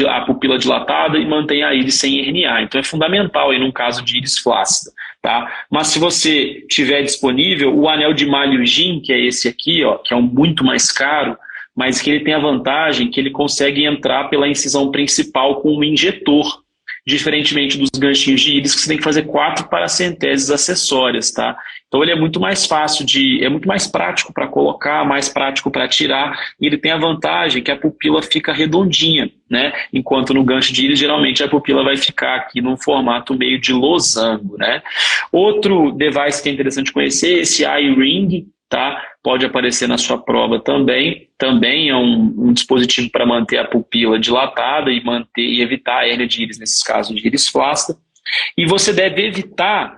a pupila dilatada e mantêm a íris sem herniar. Então é fundamental aí num caso de íris flácida, tá? Mas se você tiver disponível, o anel de Malyugin, que é esse aqui, ó, que é um muito mais caro, mas que ele tem a vantagem que ele consegue entrar pela incisão principal com um injetor, diferentemente dos ganchinhos de íris, que você tem que fazer 4 paracenteses acessórias, tá? Então ele é muito mais fácil é muito mais prático para colocar, mais prático para tirar, e ele tem a vantagem que a pupila fica redondinha, né? Enquanto no gancho de íris, geralmente a pupila vai ficar aqui num formato meio de losango, né? Outro device que é interessante conhecer é esse iRing, tá? Pode aparecer na sua prova também. Também é um dispositivo para manter a pupila dilatada e evitar a hérnia de íris nesses casos de íris flácida. E você deve evitar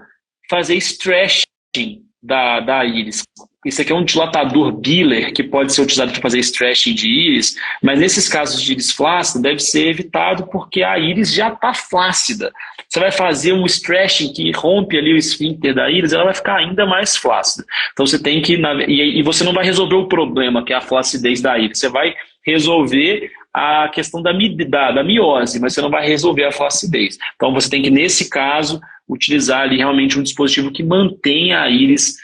fazer stretching da íris. Isso aqui é um dilatador Biller que pode ser utilizado para fazer stretching de íris, mas nesses casos de íris flácida deve ser evitado porque a íris já está flácida. Você vai fazer um stretching que rompe ali o esfíncter da íris, ela vai ficar ainda mais flácida. Então você tem que... E você não vai resolver o problema, que é a flacidez da íris. Você vai resolver a questão da miose, mas você não vai resolver a flacidez. Então você tem que, nesse caso, utilizar ali realmente um dispositivo que mantenha a íris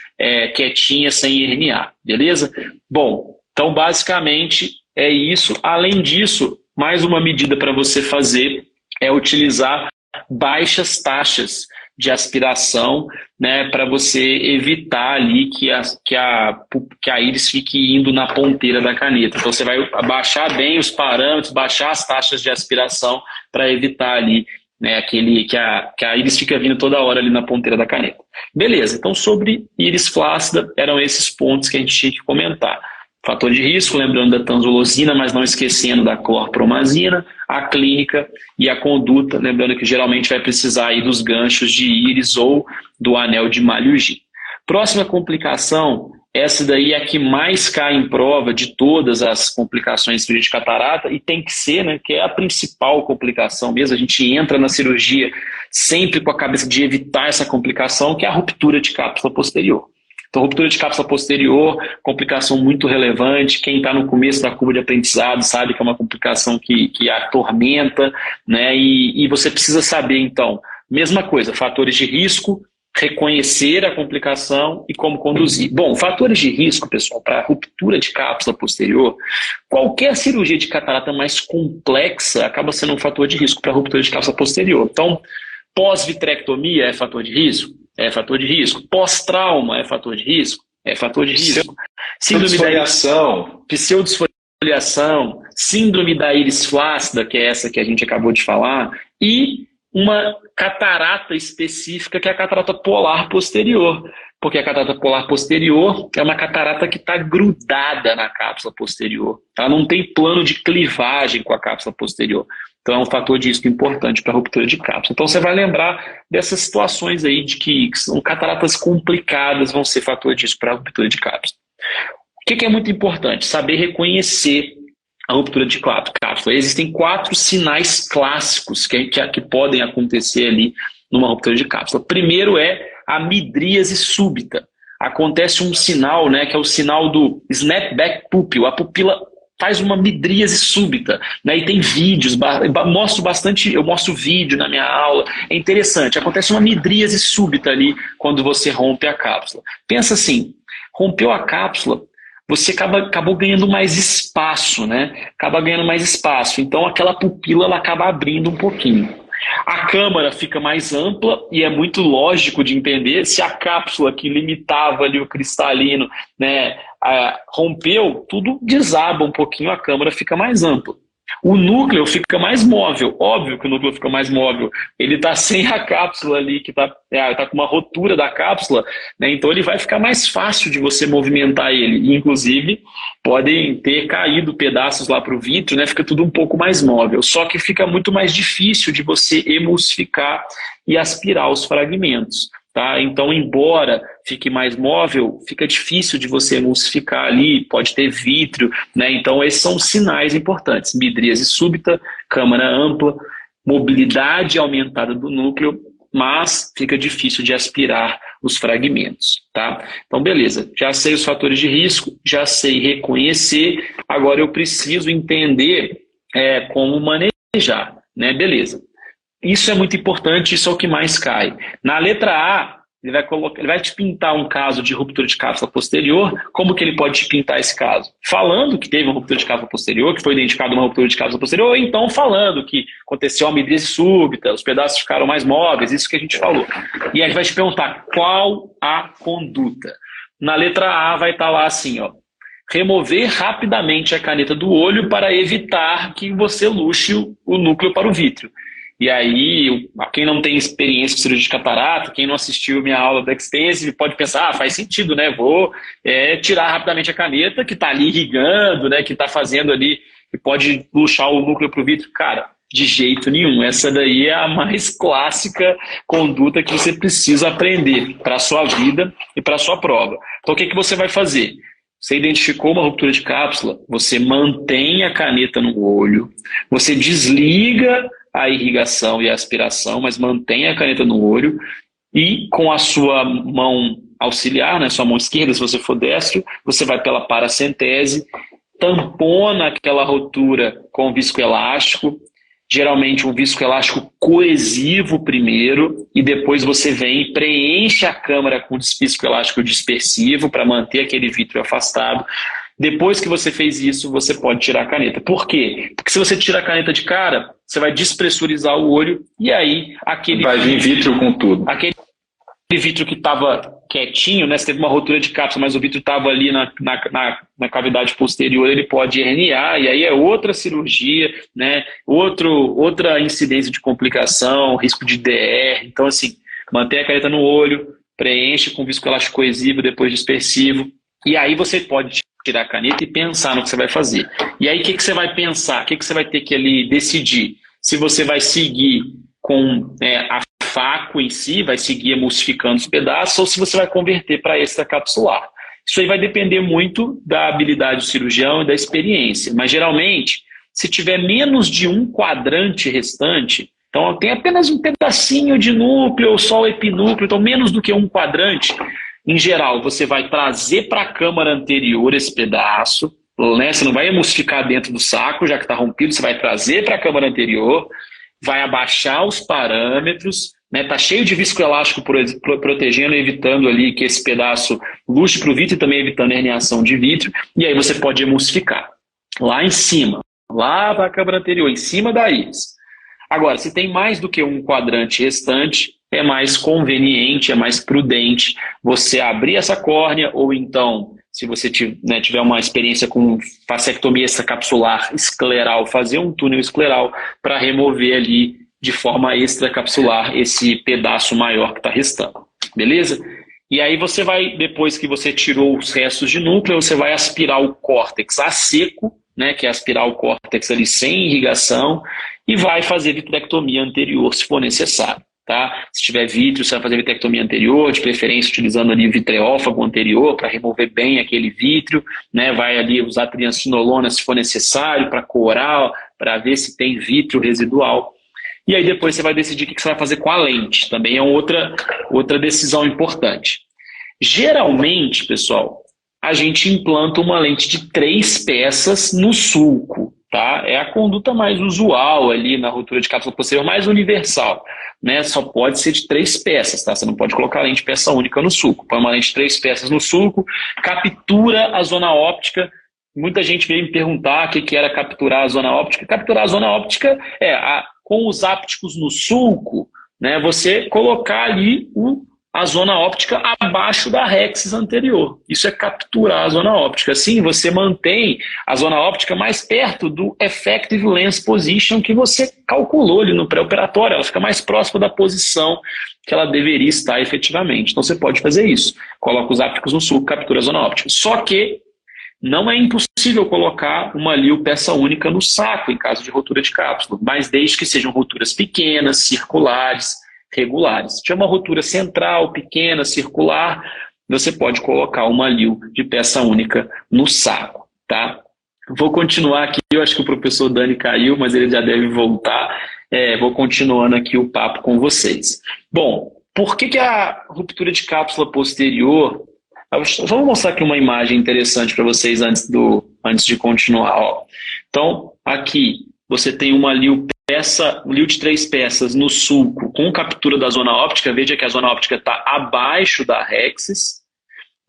quietinha, sem herniar, beleza? Bom, então basicamente é isso. Além disso, mais uma medida para você fazer é utilizar baixas taxas de aspiração, né, para você evitar ali que a íris fique indo na ponteira da caneta. Então você vai baixar bem os parâmetros, baixar as taxas de aspiração para evitar ali, né, que a íris fica vindo toda hora ali na ponteira da caneta. Beleza, então sobre íris flácida eram esses pontos que a gente tinha que comentar. Fator de risco, lembrando da tanzolosina, mas não esquecendo da clorpromazina, a clínica e a conduta, lembrando que geralmente vai precisar aí dos ganchos de íris ou do anel de Maillard. Próxima complicação, essa daí é a que mais cai em prova de todas as complicações de cirurgia de catarata, e tem que ser, né, que é a principal complicação mesmo. A gente entra na cirurgia sempre com a cabeça de evitar essa complicação, que é a ruptura de cápsula posterior. Então, ruptura de cápsula posterior, complicação muito relevante. Quem está no começo da curva de aprendizado sabe que é uma complicação que atormenta, né? E você precisa saber, então, mesma coisa, fatores de risco, reconhecer a complicação e como conduzir. Bom, fatores de risco, pessoal, para ruptura de cápsula posterior, qualquer cirurgia de catarata mais complexa acaba sendo um fator de risco para ruptura de cápsula posterior. Então, pós-vitrectomia é fator de risco? É fator de risco. Pós-trauma é fator de risco? É fator de risco. Síndrome da pseudodesfoliação, síndrome da íris flácida, que é essa que a gente acabou de falar, e uma catarata específica, que é a catarata polar posterior. Porque a catarata polar posterior é uma catarata que está grudada na cápsula posterior. Ela não tem plano de clivagem com a cápsula posterior. Então é um fator de risco importante para a ruptura de cápsula. Então você vai lembrar dessas situações aí de que são cataratas complicadas, vão ser fator de risco para a ruptura de cápsula. O que é muito importante? Saber reconhecer a ruptura de cápsula. Existem 4 sinais clássicos que podem acontecer ali numa ruptura de cápsula. Primeiro é a midríase súbita. Acontece um sinal, né, que é o sinal do snapback pupil. A pupila faz uma midríase súbita, né, e tem vídeos, eu mostro vídeo na minha aula, é interessante, acontece uma midríase súbita ali quando você rompe a cápsula. Pensa assim, rompeu a cápsula, você acabou ganhando mais espaço, né? Acaba ganhando mais espaço, então aquela pupila ela acaba abrindo um pouquinho. A câmara fica mais ampla e é muito lógico de entender. Se a cápsula que limitava ali o cristalino, né, rompeu, tudo desaba um pouquinho, a câmara fica mais ampla. O núcleo fica mais móvel, óbvio que o núcleo fica mais móvel, ele está sem a cápsula ali, que tá com uma rotura da cápsula, né? Então ele vai ficar mais fácil de você movimentar ele, e, inclusive podem ter caído pedaços lá para o vítreo, né? Fica tudo um pouco mais móvel, só que fica muito mais difícil de você emulsificar e aspirar os fragmentos. Tá? Então, embora fique mais móvel, fica difícil de você emulsificar ali, pode ter vítreo, né? Então esses são sinais importantes: midríase súbita, câmara ampla, mobilidade aumentada do núcleo, mas fica difícil de aspirar os fragmentos. Tá? Então beleza, já sei os fatores de risco, já sei reconhecer, agora eu preciso entender como manejar, né? Beleza. Isso é muito importante, isso é o que mais cai. Na letra A, ele vai te pintar um caso de ruptura de cápsula posterior. Como que ele pode te pintar esse caso? Falando que teve uma ruptura de cápsula posterior, que foi identificada uma ruptura de cápsula posterior, ou então falando que aconteceu uma midríase súbita, os pedaços ficaram mais móveis, isso que a gente falou. E aí ele vai te perguntar qual a conduta. Na letra A vai estar lá assim, ó: remover rapidamente a caneta do olho para evitar que você luxe o núcleo para o vítreo. E aí, quem não tem experiência com cirurgia de catarata, quem não assistiu minha aula da Extensive, pode pensar, faz sentido, né? Vou tirar rapidamente a caneta que está ali irrigando, né? Que está fazendo ali, que pode luxar o núcleo para o vítreo. Cara, de jeito nenhum. Essa daí é a mais clássica conduta que você precisa aprender para a sua vida e para a sua prova. Então, o que você vai fazer? Você identificou uma ruptura de cápsula, você mantém a caneta no olho, você desliga a irrigação e a aspiração, mas mantém a caneta no olho, e com a sua mão auxiliar, né, sua mão esquerda, se você for destro, você vai pela paracentese, tampona aquela rotura com viscoelástico, geralmente um viscoelástico coesivo primeiro, e depois você vem e preenche a câmara com viscoelástico dispersivo para manter aquele vítreo afastado. Depois que você fez isso, você pode tirar a caneta. Por quê? Porque se você tira a caneta de cara, você vai despressurizar o olho e aí vai vir vítreo com tudo. Aquele vítreo que estava quietinho, né? Você teve uma rotura de cápsula, mas o vítreo estava ali na cavidade posterior, ele pode herniar, e aí é outra cirurgia, né? Outra incidência de complicação, risco de DR. Então, assim, mantém a caneta no olho, preenche com viscoelástico coesivo, depois dispersivo, e aí você pode tirar a caneta e pensar no que você vai fazer. E aí, o que você vai pensar? O que você vai ter que ali decidir? Se você vai seguir com a faco em si, vai seguir emulsificando os pedaços, ou se você vai converter para extracapsular. Isso aí vai depender muito da habilidade do cirurgião e da experiência. Mas, geralmente, se tiver menos de um quadrante restante, então tem apenas um pedacinho de núcleo ou só o epinúcleo, então menos do que um quadrante, em geral, você vai trazer para a câmara anterior esse pedaço, né? Você não vai emulsificar dentro do saco, já que está rompido, você vai trazer para a câmara anterior, vai abaixar os parâmetros, né? Tá cheio de viscoelástico protegendo e evitando ali que esse pedaço luxe para o vítreo e também evitando a herniação de vítreo, e aí você pode emulsificar lá em cima, lá para a câmara anterior, em cima da íris. Agora, se tem mais do que um quadrante restante, é mais conveniente, é mais prudente você abrir essa córnea, ou então, se você tiver uma experiência com fasectomia extracapsular escleral, fazer um túnel escleral para remover ali de forma extracapsular esse pedaço maior que está restando, beleza? E aí você vai, depois que você tirou os restos de núcleo, você vai aspirar o córtex a seco, né, que é aspirar o córtex ali sem irrigação, e vai fazer vitrectomia anterior se for necessário. Tá? Se tiver vítreo, você vai fazer vitrectomia anterior, de preferência utilizando ali o vitreófago anterior para remover bem aquele vítreo, né? Vai ali usar triancinolona se for necessário para corar, para ver se tem vítreo residual. E aí depois você vai decidir o que você vai fazer com a lente. Também é outra decisão importante. Geralmente, pessoal, a gente implanta uma lente de 3 peças no sulco. Tá? É a conduta mais usual ali na ruptura de cápsula posterior, mais universal. Né? Só pode ser de 3 peças, tá? Você não pode colocar lente peça única no sulco. Põe uma lente de 3 peças no sulco, captura a zona óptica. Muita gente veio me perguntar o que era capturar a zona óptica. Capturar a zona óptica com os ápticos no sulco, né? Você colocar ali a zona óptica abaixo da rexis anterior. Isso é capturar a zona óptica. Assim, você mantém a zona óptica mais perto do effective lens position que você calculou ali no pré-operatório. Ela fica mais próxima da posição que ela deveria estar efetivamente. Então, você pode fazer isso. Coloca os ápticos no sulco, captura a zona óptica. Só que não é impossível colocar uma LIU peça única no saco em caso de rotura de cápsula, mas desde que sejam roturas pequenas, circulares, regulares. Se tiver uma rotura central, pequena, circular, você pode colocar uma LIU de peça única no saco, tá? Vou continuar aqui, eu acho que o professor Dani caiu, mas ele já deve voltar. Vou continuando aqui o papo com vocês. Bom, por que a ruptura de cápsula posterior... Vamos mostrar aqui uma imagem interessante para vocês antes de continuar. Ó. Então, aqui você tem uma LIU de 3 peças no sulco com captura da zona óptica. Veja que a zona óptica está abaixo da rexis.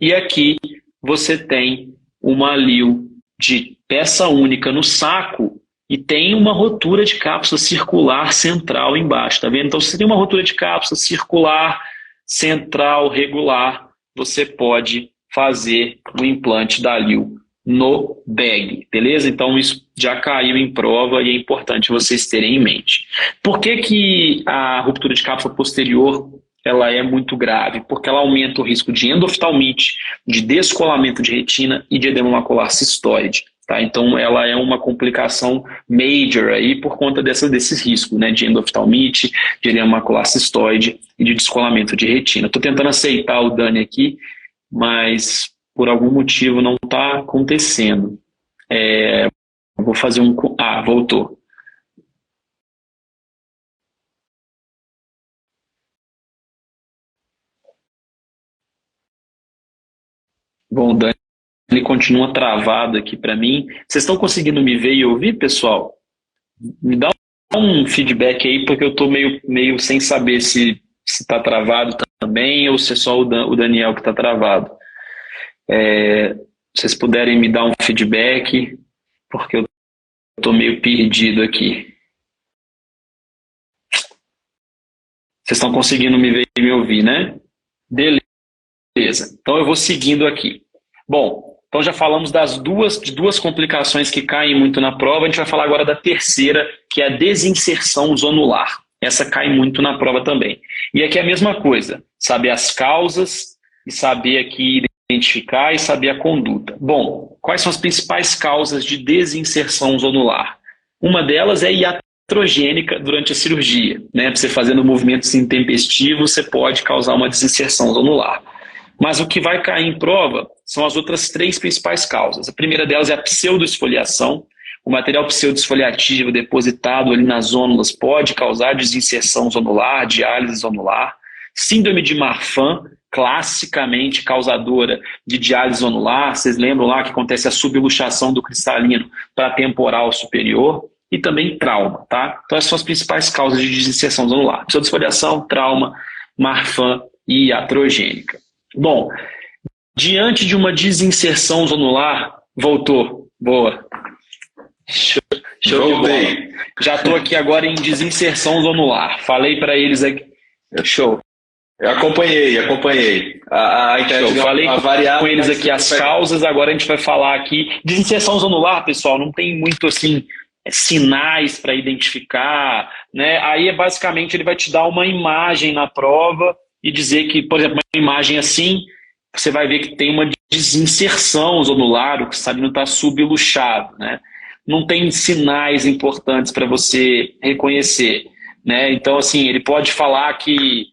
E aqui você tem uma LIU de peça única no saco e tem uma rotura de cápsula circular central embaixo. Tá vendo? Então, se tem uma rotura de cápsula circular, central, regular, você pode fazer o implante da LIU no bag, beleza? Então isso já caiu em prova e é importante vocês terem em mente. Por que a ruptura de cápsula posterior ela é muito grave? Porque ela aumenta o risco de endoftalmite, de descolamento de retina e de edema macular cistoide. Tá? Então ela é uma complicação major aí por conta desses riscos, né? De endoftalmite, de edema macular cistoide e de descolamento de retina. Estou tentando aceitar o Dani aqui, mas por algum motivo não está acontecendo. Vou fazer um... voltou. Bom, o Dani ele continua travado aqui para mim. Vocês estão conseguindo me ver e ouvir, pessoal? Me dá um feedback aí, porque eu estou meio sem saber se está travado também ou se é só o Daniel que está travado. Se vocês puderem me dar um feedback, porque eu estou meio perdido aqui. Vocês estão conseguindo me ver e me ouvir, né? Beleza. Então eu vou seguindo aqui. Bom, então já falamos de duas complicações que caem muito na prova. A gente vai falar agora da terceira, que é a desinserção zonular. Essa cai muito na prova também. E aqui é a mesma coisa, saber as causas e saber aqui identificar e saber a conduta. Bom, quais são as principais causas de desinserção zonular? Uma delas é iatrogênica durante a cirurgia, né? Você fazendo movimentos intempestivos, você pode causar uma desinserção zonular. Mas o que vai cair em prova são as outras três principais causas. A primeira delas é a pseudoesfoliação. O material pseudoesfoliativo depositado ali nas zônulas pode causar desinserção zonular, diálise zonular. Síndrome de Marfan, classicamente causadora de diálise zonular. Vocês lembram lá que acontece a subluxação do cristalino para a temporal superior. E também trauma, tá? Então essas são as principais causas de desinserção zonular. Pseudoesfoliação, trauma, Marfan e iatrogênica. Bom, diante de uma desinserção zonular, voltou. Boa. Show de bola. Já estou aqui agora em desinserção zonular. Falei para eles aqui. Show. Eu acompanhei. Show. Falei com eles aqui as causas, agora a gente vai falar aqui. Desinserção zonular, pessoal, não tem muito assim sinais para identificar, né? Aí basicamente ele vai te dar uma imagem na prova e dizer que, por exemplo, uma imagem assim, você vai ver que tem uma desinserção zonular, o cristalino está subluxado, né? Não tem sinais importantes para você reconhecer, né? Então, assim, ele pode falar que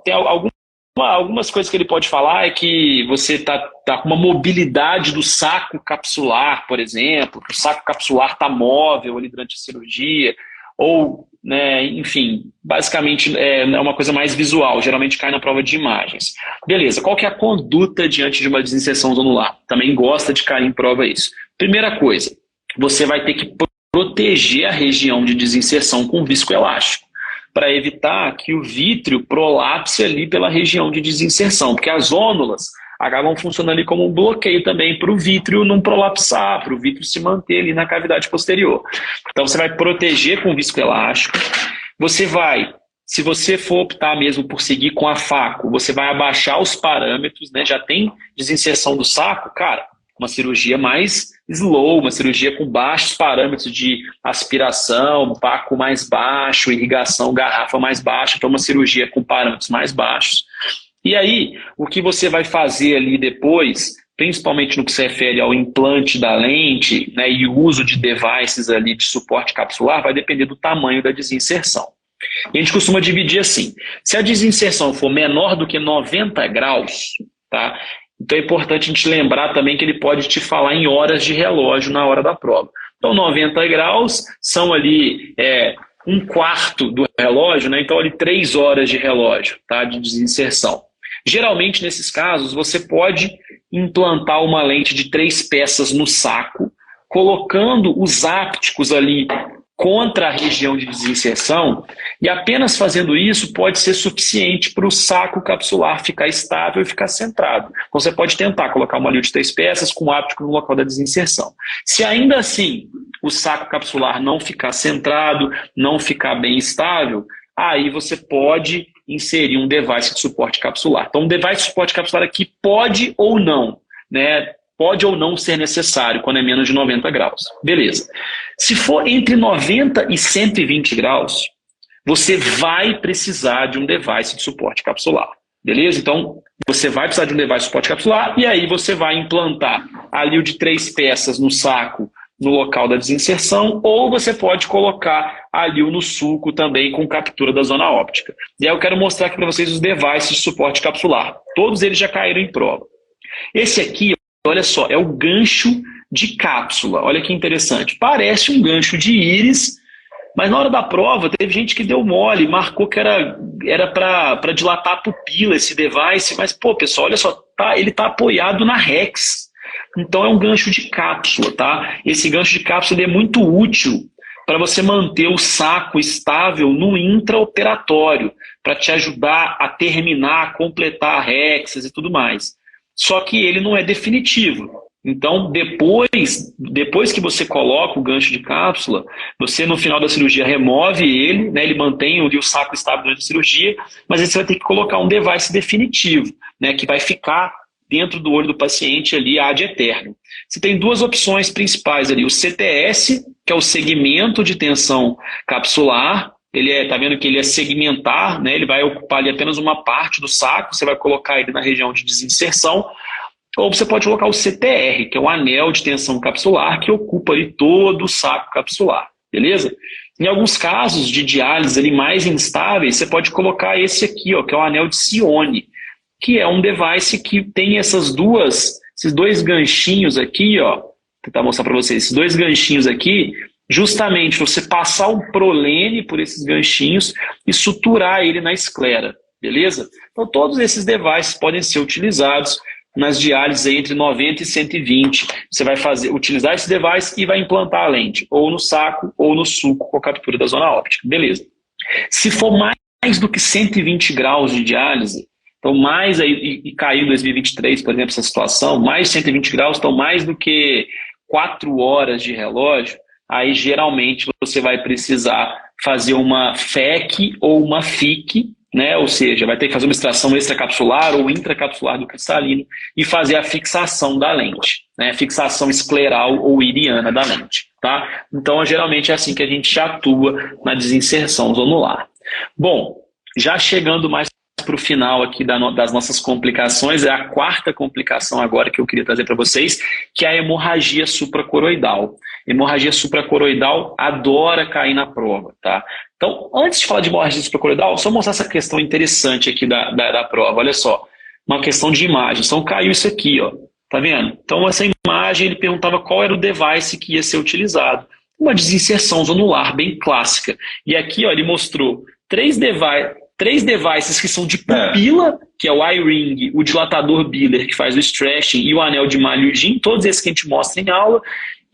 tem algumas coisas que ele pode falar é que você está com uma mobilidade do saco capsular, por exemplo, que o saco capsular está móvel ali durante a cirurgia, ou, né, enfim, basicamente é uma coisa mais visual, geralmente cai na prova de imagens. Beleza, qual que é a conduta diante de uma desinserção zonular? Também gosta de cair em prova isso. Primeira coisa, você vai ter que proteger a região de desinserção com viscoelástico, para evitar que o vítreo prolapse ali pela região de desinserção, porque as zônulas acabam funcionando ali como um bloqueio também para o vítreo não prolapsar, para o vítreo se manter ali na cavidade posterior. Então você vai proteger com viscoelástico, você vai, se você for optar mesmo por seguir com a faco, você vai abaixar os parâmetros, né? Já tem desinserção do saco, cara, uma cirurgia mais slow, uma cirurgia com baixos parâmetros de aspiração, vácuo mais baixo, irrigação, garrafa mais baixa, então uma cirurgia com parâmetros mais baixos. E aí, o que você vai fazer ali depois, principalmente no que se refere ao implante da lente, né, e o uso de devices ali de suporte capsular, vai depender do tamanho da desinserção. E a gente costuma dividir assim, se a desinserção for menor do que 90 graus, tá? Então é importante a gente lembrar também que ele pode te falar em horas de relógio na hora da prova. Então 90 graus são ali um quarto do relógio, né? Então ali 3 horas de relógio, tá? De desinserção. Geralmente nesses casos você pode implantar uma lente de 3 peças no saco, colocando os ápticos ali contra a região de desinserção, e apenas fazendo isso pode ser suficiente para o saco capsular ficar estável e ficar centrado. Então você pode tentar colocar uma linha de 3 peças com áptico no local da desinserção. Se ainda assim o saco capsular não ficar centrado, não ficar bem estável, aí você pode inserir um device de suporte capsular. Então um device de suporte capsular aqui pode ou não, né? Pode ou não ser necessário quando é menos de 90 graus. Beleza. Se for entre 90 e 120 graus, você vai precisar de um device de suporte capsular. Beleza? Então, você vai precisar de um device de suporte capsular e aí você vai implantar ali o de 3 peças no saco no local da desinserção, ou você pode colocar ali no sulco também com captura da zona óptica. E aí eu quero mostrar aqui para vocês os devices de suporte capsular. Todos eles já caíram em prova. Esse aqui, olha só, é o gancho de cápsula. Olha que interessante. Parece um gancho de íris, mas na hora da prova teve gente que deu mole, marcou que era para dilatar a pupila esse device, mas, pô, pessoal, olha só, ele está apoiado na Rex. Então é um gancho de cápsula, tá? Esse gancho de cápsula é muito útil para você manter o saco estável no intraoperatório, para te ajudar a terminar, a completar a Rexas e tudo mais. Só que ele não é definitivo. Então, depois que você coloca o gancho de cápsula, você no final da cirurgia remove ele, né, ele mantém o saco estável durante a cirurgia, mas aí você vai ter que colocar um device definitivo, né, que vai ficar dentro do olho do paciente ali ad eterno. Você tem duas opções principais ali, o CTS, que é o segmento de tensão capsular. Tá vendo que ele é segmentar, né? Ele vai ocupar ali apenas uma parte do saco, você vai colocar ele na região de desinserção, ou você pode colocar o CTR, que é o anel de tensão capsular, que ocupa ali todo o saco capsular, beleza? Em alguns casos de diálise ali mais instáveis, você pode colocar esse aqui, ó, que é o anel de Sione, que é um device que tem esses dois ganchinhos aqui, ó, vou tentar mostrar para vocês, esses dois ganchinhos aqui, justamente você passar o prolene por esses ganchinhos e suturar ele na esclera, beleza? Então todos esses devices podem ser utilizados nas diálises entre 90 e 120. Você vai utilizar esse device e vai implantar a lente, ou no saco ou no sulco com a captura da zona óptica, beleza? Se for mais do que 120 graus de diálise, então mais aí, e caiu em 2023, por exemplo, essa situação, mais de 120 graus, então mais do que 4 horas de relógio, aí geralmente você vai precisar fazer uma FEC ou uma FIC, né? Ou seja, vai ter que fazer uma extração extracapsular ou intracapsular do cristalino e fazer a fixação da lente, né? Fixação escleral ou iriana da lente, tá? Então, geralmente é assim que a gente atua na desinserção zonular. Bom, já chegando mais para o final aqui das nossas complicações, é a quarta complicação agora que eu queria trazer para vocês, que é a hemorragia supracoroidal. Hemorragia supracoroidal adora cair na prova, tá? Então, antes de falar de hemorragia supracoroidal, só mostrar essa questão interessante aqui da prova. Olha só, uma questão de imagem. Então, caiu isso aqui, ó. Tá vendo? Então, essa imagem, ele perguntava qual era o device que ia ser utilizado. Uma desinserção zonular bem clássica. E aqui, ó, ele mostrou três devices que são de pupila, que é o iRing, o dilatador Biller, que faz o stretching, e o anel de Malyugin, todos esses que a gente mostra em aula,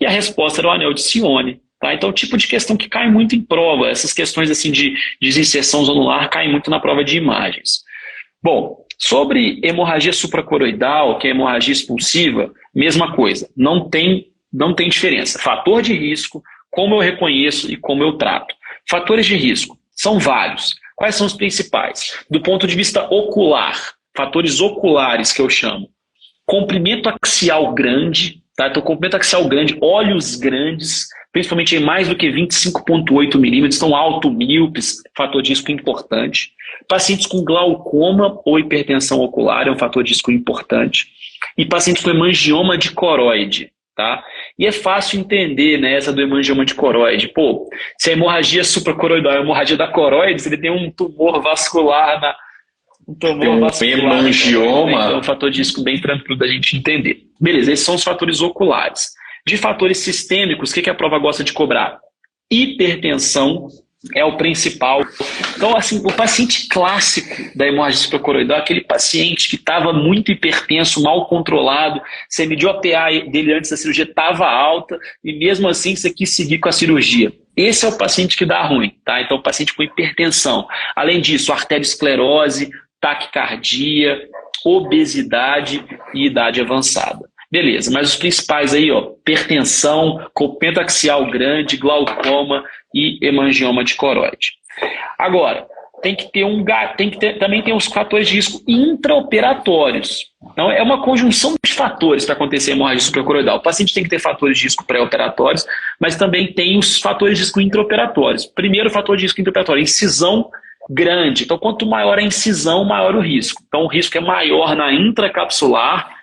e a resposta era o anel de Sione. Tá? Então, o tipo de questão que cai muito em prova, essas questões assim de desinserção zonular caem muito na prova de imagens. Bom, sobre hemorragia supracoroidal, que é hemorragia expulsiva, mesma coisa, não tem diferença. Fator de risco, como eu reconheço e como eu trato. Fatores de risco são vários. Quais são os principais? Do ponto de vista ocular, fatores oculares que eu chamo. Comprimento axial grande, tá? Então, comprimento axial grande, olhos grandes, principalmente em mais do que 25,8 milímetros, estão alto-míopes, fator de risco importante. Pacientes com glaucoma ou hipertensão ocular é um fator de risco importante. E pacientes com hemangioma de coroide. Tá? E é fácil entender, né, essa do hemangioma de coroide. Pô, se a hemorragia supracoroidal é a hemorragia da coroide, ele tem um tumor vascular hemangioma. Então é um fator de risco bem tranquilo da gente entender. Beleza, esses são os fatores oculares. De fatores sistêmicos, o que a prova gosta de cobrar? Hipertensão é o principal. Então, assim, o paciente clássico da hemorragia supracoroidal é aquele paciente que estava muito hipertenso, mal controlado, você mediu a PA dele antes da cirurgia, estava alta, e mesmo assim você quis seguir com a cirurgia. Esse é o paciente que dá ruim, tá? Então, o paciente com hipertensão. Além disso, arteriosclerose, taquicardia, obesidade e idade avançada. Beleza, mas os principais aí, ó, hipertensão, comprimento axial grande, glaucoma e hemangioma de coroide. Agora, também tem os fatores de risco intraoperatórios. Então, é uma conjunção de fatores para acontecer a hemorragia supracoroidal. O paciente tem que ter fatores de risco pré-operatórios, mas também tem os fatores de risco intraoperatórios. Primeiro fator de risco intraoperatório, incisão grande. Então, quanto maior a incisão, maior o risco. Então, o risco é maior na intracapsular.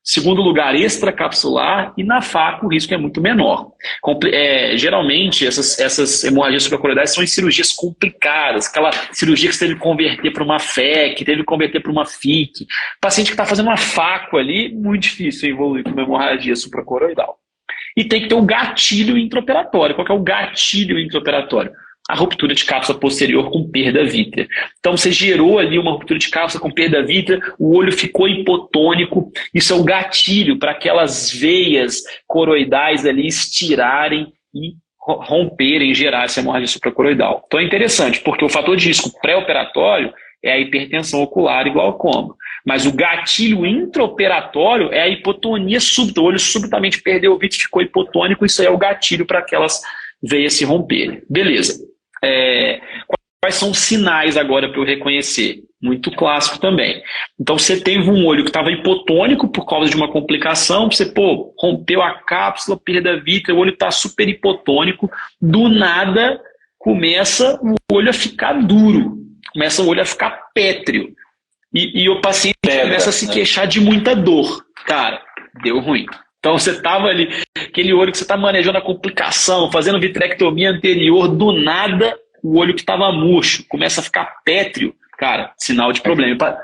Segundo lugar, extracapsular, e na faca o risco é muito menor. Geralmente, essas hemorragias supracoroidais são em cirurgias complicadas, aquela cirurgia que você teve que converter para uma FEC, teve que converter para uma FIC. O paciente que está fazendo uma faco ali, muito difícil evoluir com uma hemorragia supracoroidal. E tem que ter um gatilho intraoperatório. Qual que é o gatilho intraoperatório? A ruptura de cápsula posterior com perda vítrea. Então você gerou ali uma ruptura de cápsula com perda vítrea, o olho ficou hipotônico, isso é o gatilho para aquelas veias coroidais ali estirarem e romperem, gerar essa hemorragia supracoroidal. Então é interessante, porque o fator de risco pré-operatório é a hipertensão ocular e glaucoma. Mas o gatilho intraoperatório é a hipotonia súbita. O olho subitamente perdeu o vítreo, ficou hipotônico, isso aí é o gatilho para aquelas veias se romperem. Beleza. Quais são os sinais agora para eu reconhecer? Muito clássico também. Então você teve um olho que estava hipotônico por causa de uma complicação, você rompeu a cápsula, perda vítrea, o olho está super hipotônico, do nada começa o olho a ficar duro, começa o olho a ficar pétreo. E o paciente começa a se queixar de muita dor. Cara, deu ruim. Então você estava ali, aquele olho que você está manejando a complicação, fazendo vitrectomia anterior, do nada o olho que estava murcho começa a ficar pétreo. Cara, sinal de problema.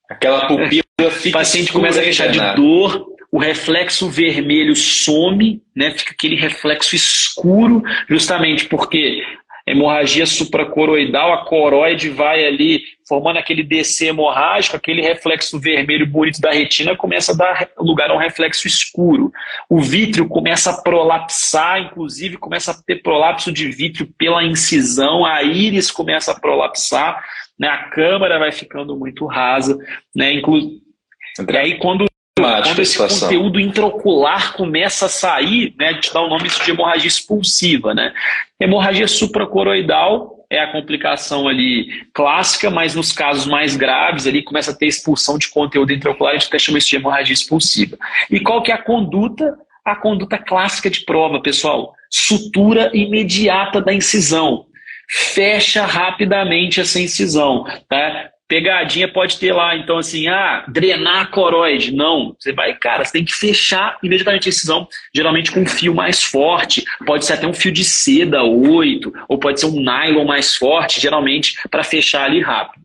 Aquela pupila fica o paciente começa a queixar de dor, o reflexo vermelho some, né? Fica aquele reflexo escuro, justamente porque hemorragia supracoroidal, a coroide vai ali formando aquele DC hemorrágico, aquele reflexo vermelho bonito da retina começa a dar lugar a um reflexo escuro. O vítreo começa a prolapsar, inclusive começa a ter prolapso de vítreo pela incisão, a íris começa a prolapsar, né? A câmara vai ficando muito rasa, né? E aí quando esse conteúdo intraocular começa a sair, né, a gente dá o nome isso de hemorragia expulsiva, né? Hemorragia supracoroidal é a complicação ali clássica, mas nos casos mais graves ali começa a ter expulsão de conteúdo intraocular, a gente até chama isso de hemorragia expulsiva. E qual que é a conduta? A conduta clássica de prova, pessoal. Sutura imediata da incisão. Fecha rapidamente essa incisão, tá? Pegadinha pode ter lá, então assim, drenar a coroide. Não, você tem que fechar imediatamente a incisão, geralmente com um fio mais forte, pode ser até um fio de seda 8, ou pode ser um nylon mais forte, geralmente para fechar ali rápido.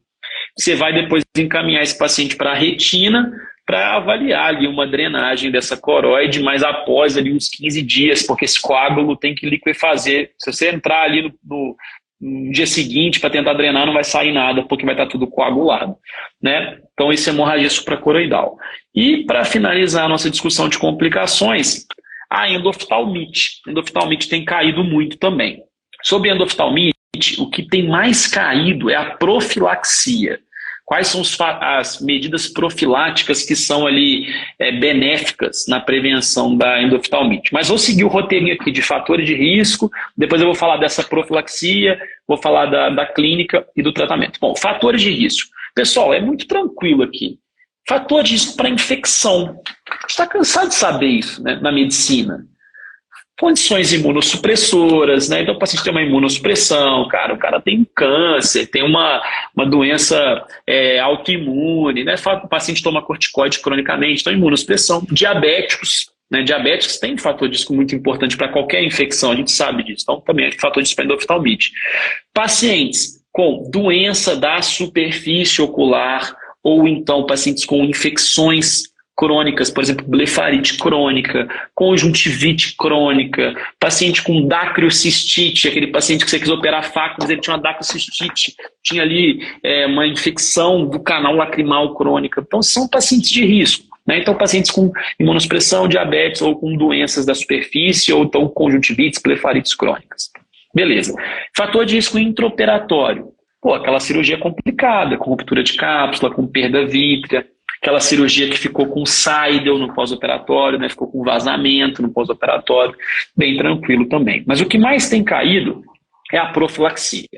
Você vai depois encaminhar esse paciente para a retina, para avaliar ali uma drenagem dessa coroide, mas após ali uns 15 dias, porque esse coágulo tem que liquefazer. Se você entrar ali no dia seguinte para tentar drenar, não vai sair nada, porque vai estar tudo coagulado, né? Então isso é hemorragia supracoroidal. E para finalizar a nossa discussão de complicações, a endoftalmite. A endoftalmite tem caído muito também. Sobre a endoftalmite, o que tem mais caído é a profilaxia. Quais são as medidas profiláticas que são ali benéficas na prevenção da endoftalmite? Mas vou seguir o roteirinho aqui de fatores de risco, depois eu vou falar dessa profilaxia, vou falar da clínica e do tratamento. Bom, fatores de risco. Pessoal, é muito tranquilo aqui. Fator de risco para infecção. A gente está cansado de saber isso, né, na medicina. Condições imunossupressoras, né? Então o paciente tem uma imunossupressão, o cara tem um câncer, tem uma doença autoimune, né? O paciente toma corticoide cronicamente, então imunossupressão. Diabéticos, né? Diabéticos tem um fator de risco muito importante para qualquer infecção, a gente sabe disso, então também é fator de risco para endoftalmite. Pacientes com doença da superfície ocular ou então pacientes com infecções crônicas, por exemplo, blefarite crônica, conjuntivite crônica, paciente com dacriocistite, aquele paciente que você quis operar a faca, mas ele tinha uma dacriocistite, tinha ali uma infecção do canal lacrimal crônica. Então, são pacientes de risco, né? Então, pacientes com imunossupressão, diabetes ou com doenças da superfície ou então conjuntivites, blefarites crônicas. Beleza. Fator de risco intraoperatório. Aquela cirurgia complicada, com ruptura de cápsula, com perda vítrea, aquela cirurgia que ficou com Seidel no pós-operatório, né? Ficou com vazamento no pós-operatório, bem tranquilo também. Mas o que mais tem caído é a profilaxia.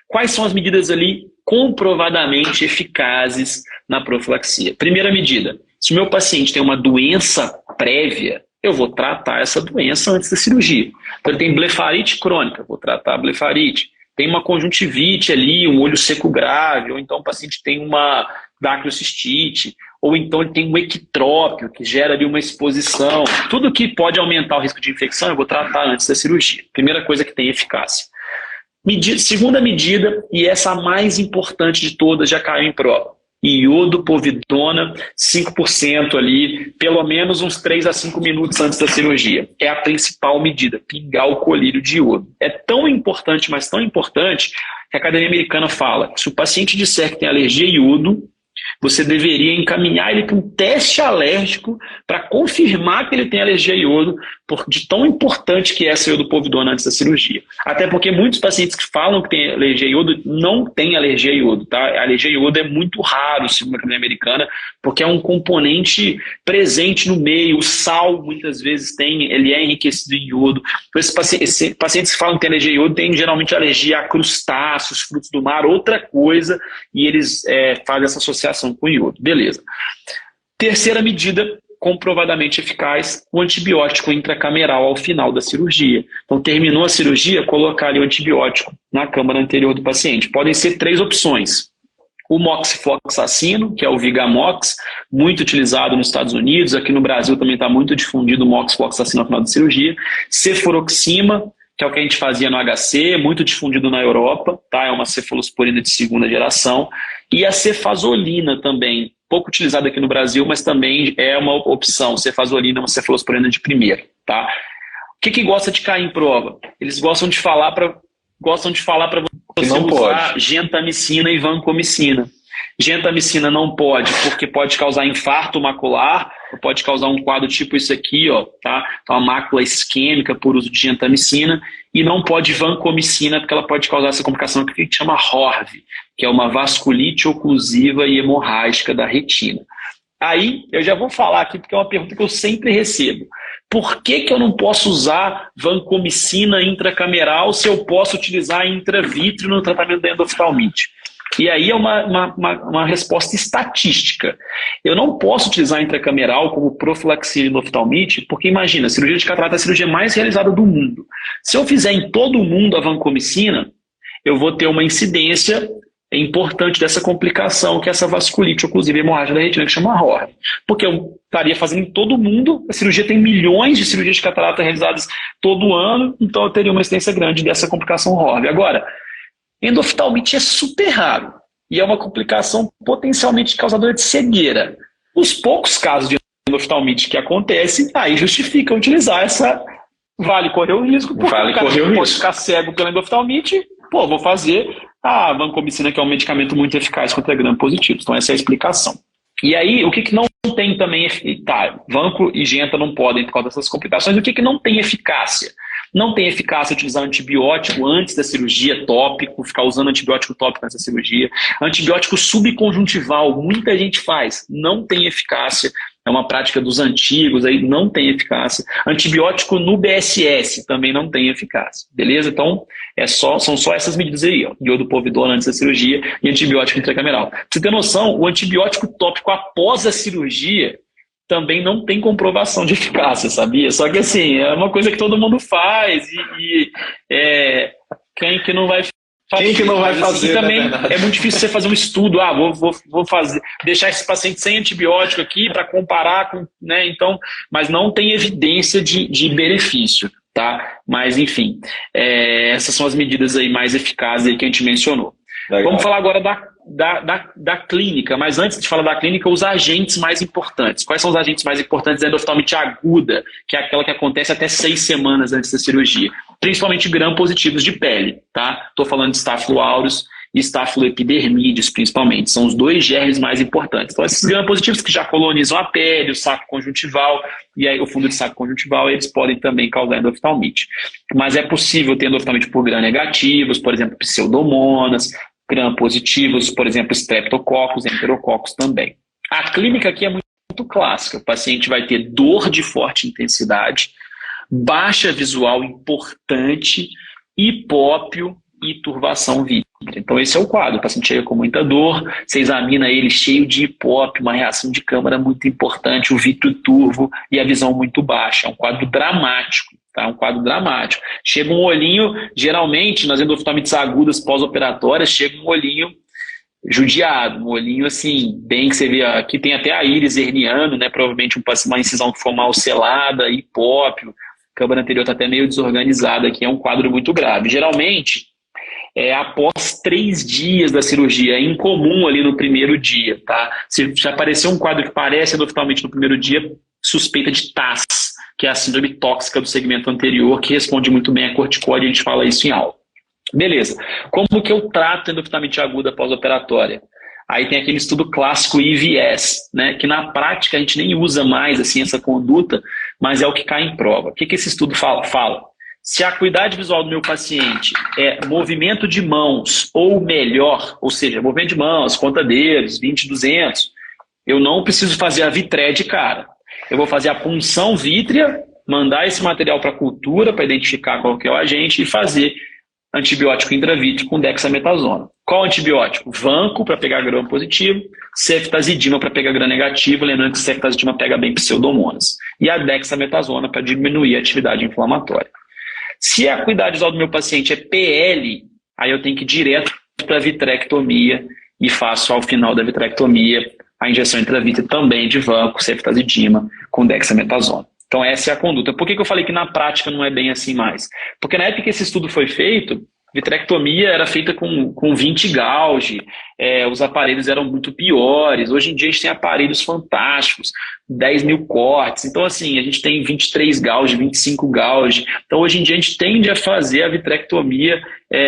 Quais são as medidas ali comprovadamente eficazes na profilaxia? Primeira medida, se o meu paciente tem uma doença prévia, eu vou tratar essa doença antes da cirurgia. Então ele tem blefarite crônica, vou tratar a blefarite. Tem uma conjuntivite ali, um olho seco grave, ou então o paciente tem uma dacriocistite, ou então ele tem um equitrópio, que gera ali uma exposição. Tudo que pode aumentar o risco de infecção, eu vou tratar antes da cirurgia. Primeira coisa que tem eficácia. Segunda medida, e essa a mais importante de todas, já caiu em prova. Iodopovidona, 5% ali, pelo menos uns 3 a 5 minutos antes da cirurgia. É a principal medida, pingar o colírio de iodo. É tão importante, mas tão importante, que a Academia Americana fala que se o paciente disser que tem alergia a iodo, você deveria encaminhar ele para um teste alérgico para confirmar que ele tem alergia a iodo, de tão importante que é essa iodopovidona antes da cirurgia. Até porque muitos pacientes que falam que têm alergia a iodo não têm alergia a iodo, tá? A alergia a iodo é muito raro, segundo a Academia Americana, porque é um componente presente no meio. O sal, muitas vezes, ele é enriquecido em iodo. Então, esses pacientes que falam que têm alergia a iodo têm geralmente alergia a crustáceos, frutos do mar, outra coisa, e eles fazem essa associação com o iodo. Beleza. Terceira medida comprovadamente eficaz, o antibiótico intracameral ao final da cirurgia. Então, terminou a cirurgia, colocar ali o antibiótico na câmara anterior do paciente. Podem ser 3 opções. O moxifloxacino, que é o Vigamox, muito utilizado nos Estados Unidos, aqui no Brasil também está muito difundido o moxifloxacino ao final da cirurgia. Cefuroxima, que é o que a gente fazia no HC, muito difundido na Europa, tá? É uma cefalosporina de segunda geração. E a cefazolina também, pouco utilizada aqui no Brasil, mas também é uma opção. Cefazolina é uma cefalosporina de primeira, tá? O que gosta de cair em prova? Eles gostam de falar para você usar gentamicina e vancomicina. Gentamicina não pode, porque pode causar infarto macular, ou pode causar um quadro tipo isso aqui, ó, tá? Então, uma mácula isquêmica por uso de gentamicina, e não pode vancomicina, porque ela pode causar essa complicação que a gente chama HORV, que é uma vasculite oclusiva e hemorrágica da retina. Aí, eu já vou falar aqui, porque é uma pergunta que eu sempre recebo. Por que eu não posso usar vancomicina intracameral se eu posso utilizar intravítrea no tratamento da endoftalmite? E aí é uma resposta estatística. Eu não posso utilizar intracameral como profilaxia de oftalmite, porque imagina, a cirurgia de catarata é a cirurgia mais realizada do mundo. Se eu fizer em todo o mundo a vancomicina, eu vou ter uma incidência importante dessa complicação, que é essa vasculite oclusiva hemorrágica da retina, que chama HORV. Porque eu estaria fazendo em todo mundo, a cirurgia tem milhões de cirurgias de catarata realizadas todo ano, então eu teria uma incidência grande dessa complicação HORV. Agora, endoftalmite é super raro e é uma complicação potencialmente causadora de cegueira. Os poucos casos de endoftalmite que acontecem, aí justifica utilizar essa... Vale correr o risco, porque o cara pode ficar cego pela endoftalmite, vou fazer a vancomicina, que é um medicamento muito eficaz contra gram-positivos. Então essa é a explicação. E aí, o que não tem também... Tá, vanco e genta não podem por causa dessas complicações. O que não tem eficácia? Não tem eficácia utilizar antibiótico antes da cirurgia, tópico, ficar usando antibiótico tópico nessa cirurgia. Antibiótico subconjuntival, muita gente faz, não tem eficácia. É uma prática dos antigos, aí não tem eficácia. Antibiótico no BSS também não tem eficácia, beleza? Então, são só essas medidas aí, ó, iodopovidona antes da cirurgia e antibiótico intracameral. Pra você ter noção, o antibiótico tópico após a cirurgia também não tem comprovação de eficácia, sabia? Só que assim, é uma coisa que todo mundo faz quem que não vai fazer? Quem que não vai fazer, também é muito difícil você fazer um estudo, vou deixar esse paciente sem antibiótico aqui para comparar com, né? Então, mas não tem evidência de benefício, tá? Mas enfim, essas são as medidas aí mais eficazes aí que a gente mencionou. Legal. Vamos falar agora da clínica, mas antes de falar da clínica, os agentes mais importantes. Quais são os agentes mais importantes da endoftalmite aguda, que é aquela que acontece até 6 semanas antes da cirurgia? Principalmente gram-positivos de pele, tá? Estou falando de Staphylo aureus e Staphylo epidermidis, principalmente. São os 2 germes mais importantes. Então, esses gram-positivos que já colonizam a pele, o saco conjuntival e aí o fundo de saco conjuntival, eles podem também causar endoftalmite. Mas é possível ter endoftalmite por gram-negativos, por exemplo, pseudomonas, gram-positivos, por exemplo, streptococcus, enterococcus também. A clínica aqui é muito clássica. O paciente vai ter dor de forte intensidade, baixa visual importante, hipópio e turvação vítrea. Então esse é o quadro. O paciente chega com muita dor, você examina ele cheio de hipópio, uma reação de câmara muito importante, o vítreo turvo e a visão muito baixa. É um quadro dramático. Tá? Um quadro dramático. Chega um olhinho, geralmente nas endoftalmites agudas pós-operatórias, chega um olhinho judiado, um olhinho assim, bem que você vê, aqui tem até a íris herniano, né? Provavelmente uma incisão que foi mal selada, hipópio, a câmara anterior está até meio desorganizada aqui, é um quadro muito grave. Geralmente, após 3 dias da cirurgia, é incomum ali no primeiro dia, tá? Se aparecer um quadro que parece endoftalmite no primeiro dia, suspeita de TAS, que é a síndrome tóxica do segmento anterior, que responde muito bem a corticóide, a gente fala isso em aula. Beleza. Como que eu trato endoftalmite aguda pós-operatória? Aí tem aquele estudo clássico IVS, né, que na prática a gente nem usa mais assim, essa conduta, mas é o que cai em prova. O que esse estudo fala? Se a acuidade visual do meu paciente é movimento de mãos ou melhor, ou seja, movimento de mãos, conta dedos, 20, 200, eu não preciso fazer a vitré de cara. Eu vou fazer a punção vítrea, mandar esse material para a cultura para identificar qual que é o agente e fazer antibiótico intravítreco com dexametasona. Qual antibiótico? Vanco para pegar gram positivo, ceftazidima para pegar gram negativo, lembrando que ceftazidima pega bem pseudomonas. E a dexametasona para diminuir a atividade inflamatória. Se a acuidade visual do meu paciente é PL, aí eu tenho que ir direto para a vitrectomia e faço ao final da vitrectomia a injeção intravítrea também de vanco, ceftazidima com dexametasona. Então essa é a conduta. Por que eu falei que na prática não é bem assim mais? Porque na época que esse estudo foi feito, vitrectomia era feita com 20 gauge, os aparelhos eram muito piores. Hoje em dia a gente tem aparelhos fantásticos, 10 mil cortes. Então assim, a gente tem 23 gauge, 25 gauge. Então hoje em dia a gente tende a fazer a vitrectomia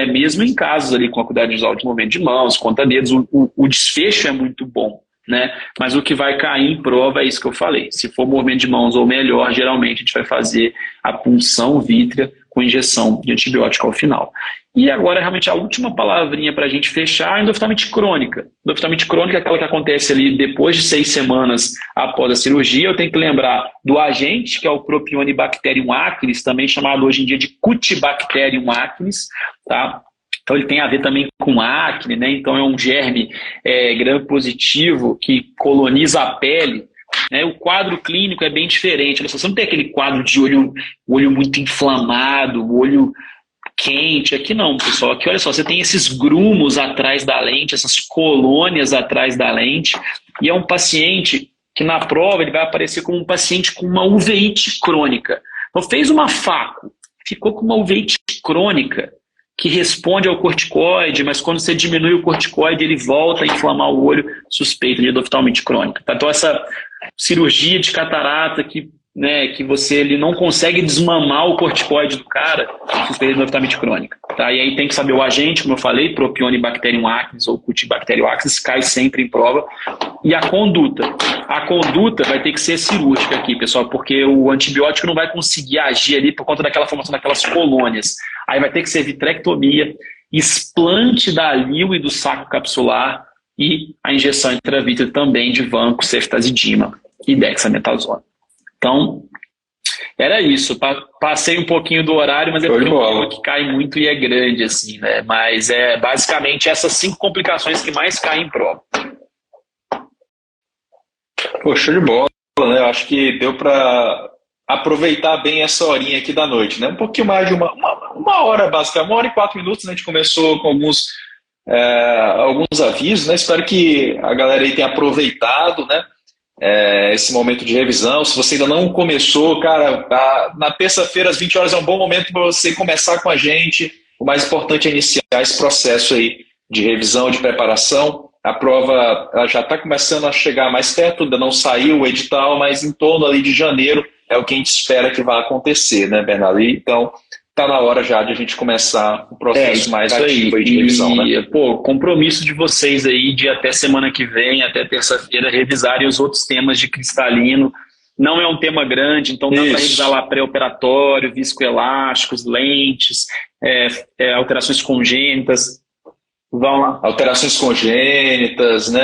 mesmo em casos ali com acuidade visual de movimento de mãos, conta dedos, o desfecho é muito bom. Né? Mas o que vai cair em prova é isso que eu falei. Se for movimento de mãos ou melhor, geralmente a gente vai fazer a punção vítrea com injeção de antibiótico ao final. E agora, realmente, a última palavrinha para a gente fechar é a endoftalmite crônica. Endoftalmite crônica é aquela que acontece ali depois de 6 semanas após a cirurgia. Eu tenho que lembrar do agente, que é o Propionibacterium acnes, também chamado hoje em dia de Cutibacterium acnes, tá? Então ele tem a ver também com acne, né? Então é um germe gram-positivo que coloniza a pele, né? O quadro clínico é bem diferente. Você não tem aquele quadro de olho muito inflamado, olho quente. Aqui não, pessoal. Aqui olha só, você tem esses grumos atrás da lente, essas colônias atrás da lente, e é um paciente que na prova ele vai aparecer como um paciente com uma uveíte crônica. Então fez uma faco, ficou com uma uveíte crônica, que responde ao corticoide, mas quando você diminui o corticoide, ele volta a inflamar o olho, suspeito de endoftalmite crônica. Então essa cirurgia de catarata que ele não consegue desmamar o corticoide do cara, suspeito de endoftalmite crônica. Tá? E aí tem que saber o agente, como eu falei, Propionibacterium acnes ou Cutibacterium acnes, cai sempre em prova. E a conduta. A conduta vai ter que ser cirúrgica aqui, pessoal, porque o antibiótico não vai conseguir agir ali por conta daquela formação daquelas colônias. Aí vai ter que ser vitrectomia, explante da lil e do saco capsular e a injeção intravítrea também de vanco, ceftazidima e dexametasona. Então, era isso. Passei um pouquinho do horário, mas é porque é um tema que cai muito e é grande, assim, né? Mas é basicamente essas 5 complicações que mais caem em prova. Pô, show de bola, né? Eu acho que deu para aproveitar bem essa horinha aqui da noite, né? Um pouquinho mais de uma hora, basicamente, 1 hora e 4 minutos, né? A gente começou com alguns avisos, né? Espero que a galera aí tenha aproveitado, né? Esse momento de revisão. Se você ainda não começou, cara, na terça-feira às 20 horas é um bom momento para você começar com a gente. O mais importante é iniciar esse processo aí de revisão, de preparação. A prova ela já está começando a chegar mais perto, ainda não saiu o edital, mas em torno ali de janeiro é o que a gente espera que vai acontecer, né, Bernardo? Então, está na hora já de a gente começar o processo mais ativo aí de revisão, né? Pô, compromisso de vocês aí de até semana que vem, até terça-feira, revisarem os outros temas de cristalino. Não é um tema grande, então dá para revisar lá pré-operatório, viscoelásticos, lentes, alterações congênitas. Vão lá. Alterações congênitas, né?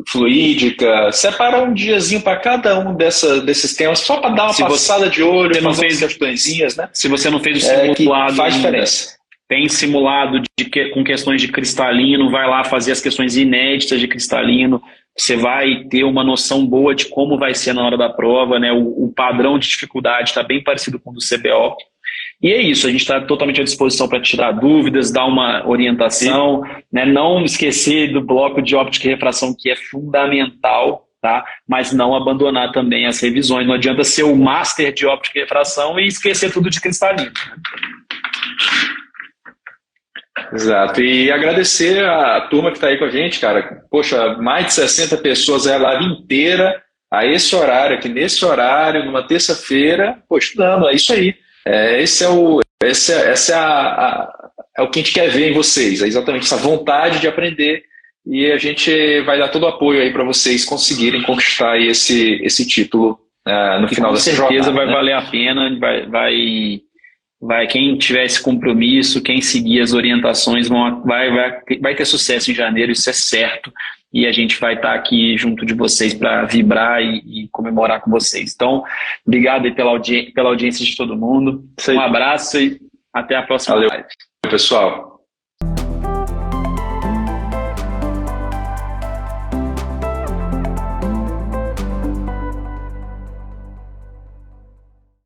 Fluídica. Separa um diazinho para cada um desses temas, só para dar uma passada de olho, você não fez questõezinhas, né? Se você não fez o simulado, faz diferença. Tem simulado com questões de cristalino, vai lá fazer as questões inéditas de cristalino, você vai ter uma noção boa de como vai ser na hora da prova, né? O padrão de dificuldade está bem parecido com o do CBO. E é isso, a gente está totalmente à disposição para tirar dúvidas, dar uma orientação, né? Não esquecer do bloco de óptica e refração, que é fundamental, tá? Mas não abandonar também as revisões. Não adianta ser o master de óptica e refração e esquecer tudo de cristalino. Exato, e agradecer a turma que está aí com a gente, cara. Poxa, mais de 60 pessoas a live inteira, a esse horário, aqui nesse horário, numa terça-feira, estudando, é isso aí. Esse é o que a gente quer ver em vocês, é exatamente essa vontade de aprender e a gente vai dar todo o apoio aí para vocês conseguirem conquistar aí esse título no final dessa jornada. Com certeza vai valer a pena, quem tiver esse compromisso, quem seguir as orientações vai ter sucesso em janeiro, isso é certo, e a gente vai estar aqui junto de vocês para vibrar e comemorar com vocês. Então, obrigado aí pela audiência de todo mundo, um abraço e até a próxima live. Valeu, pessoal.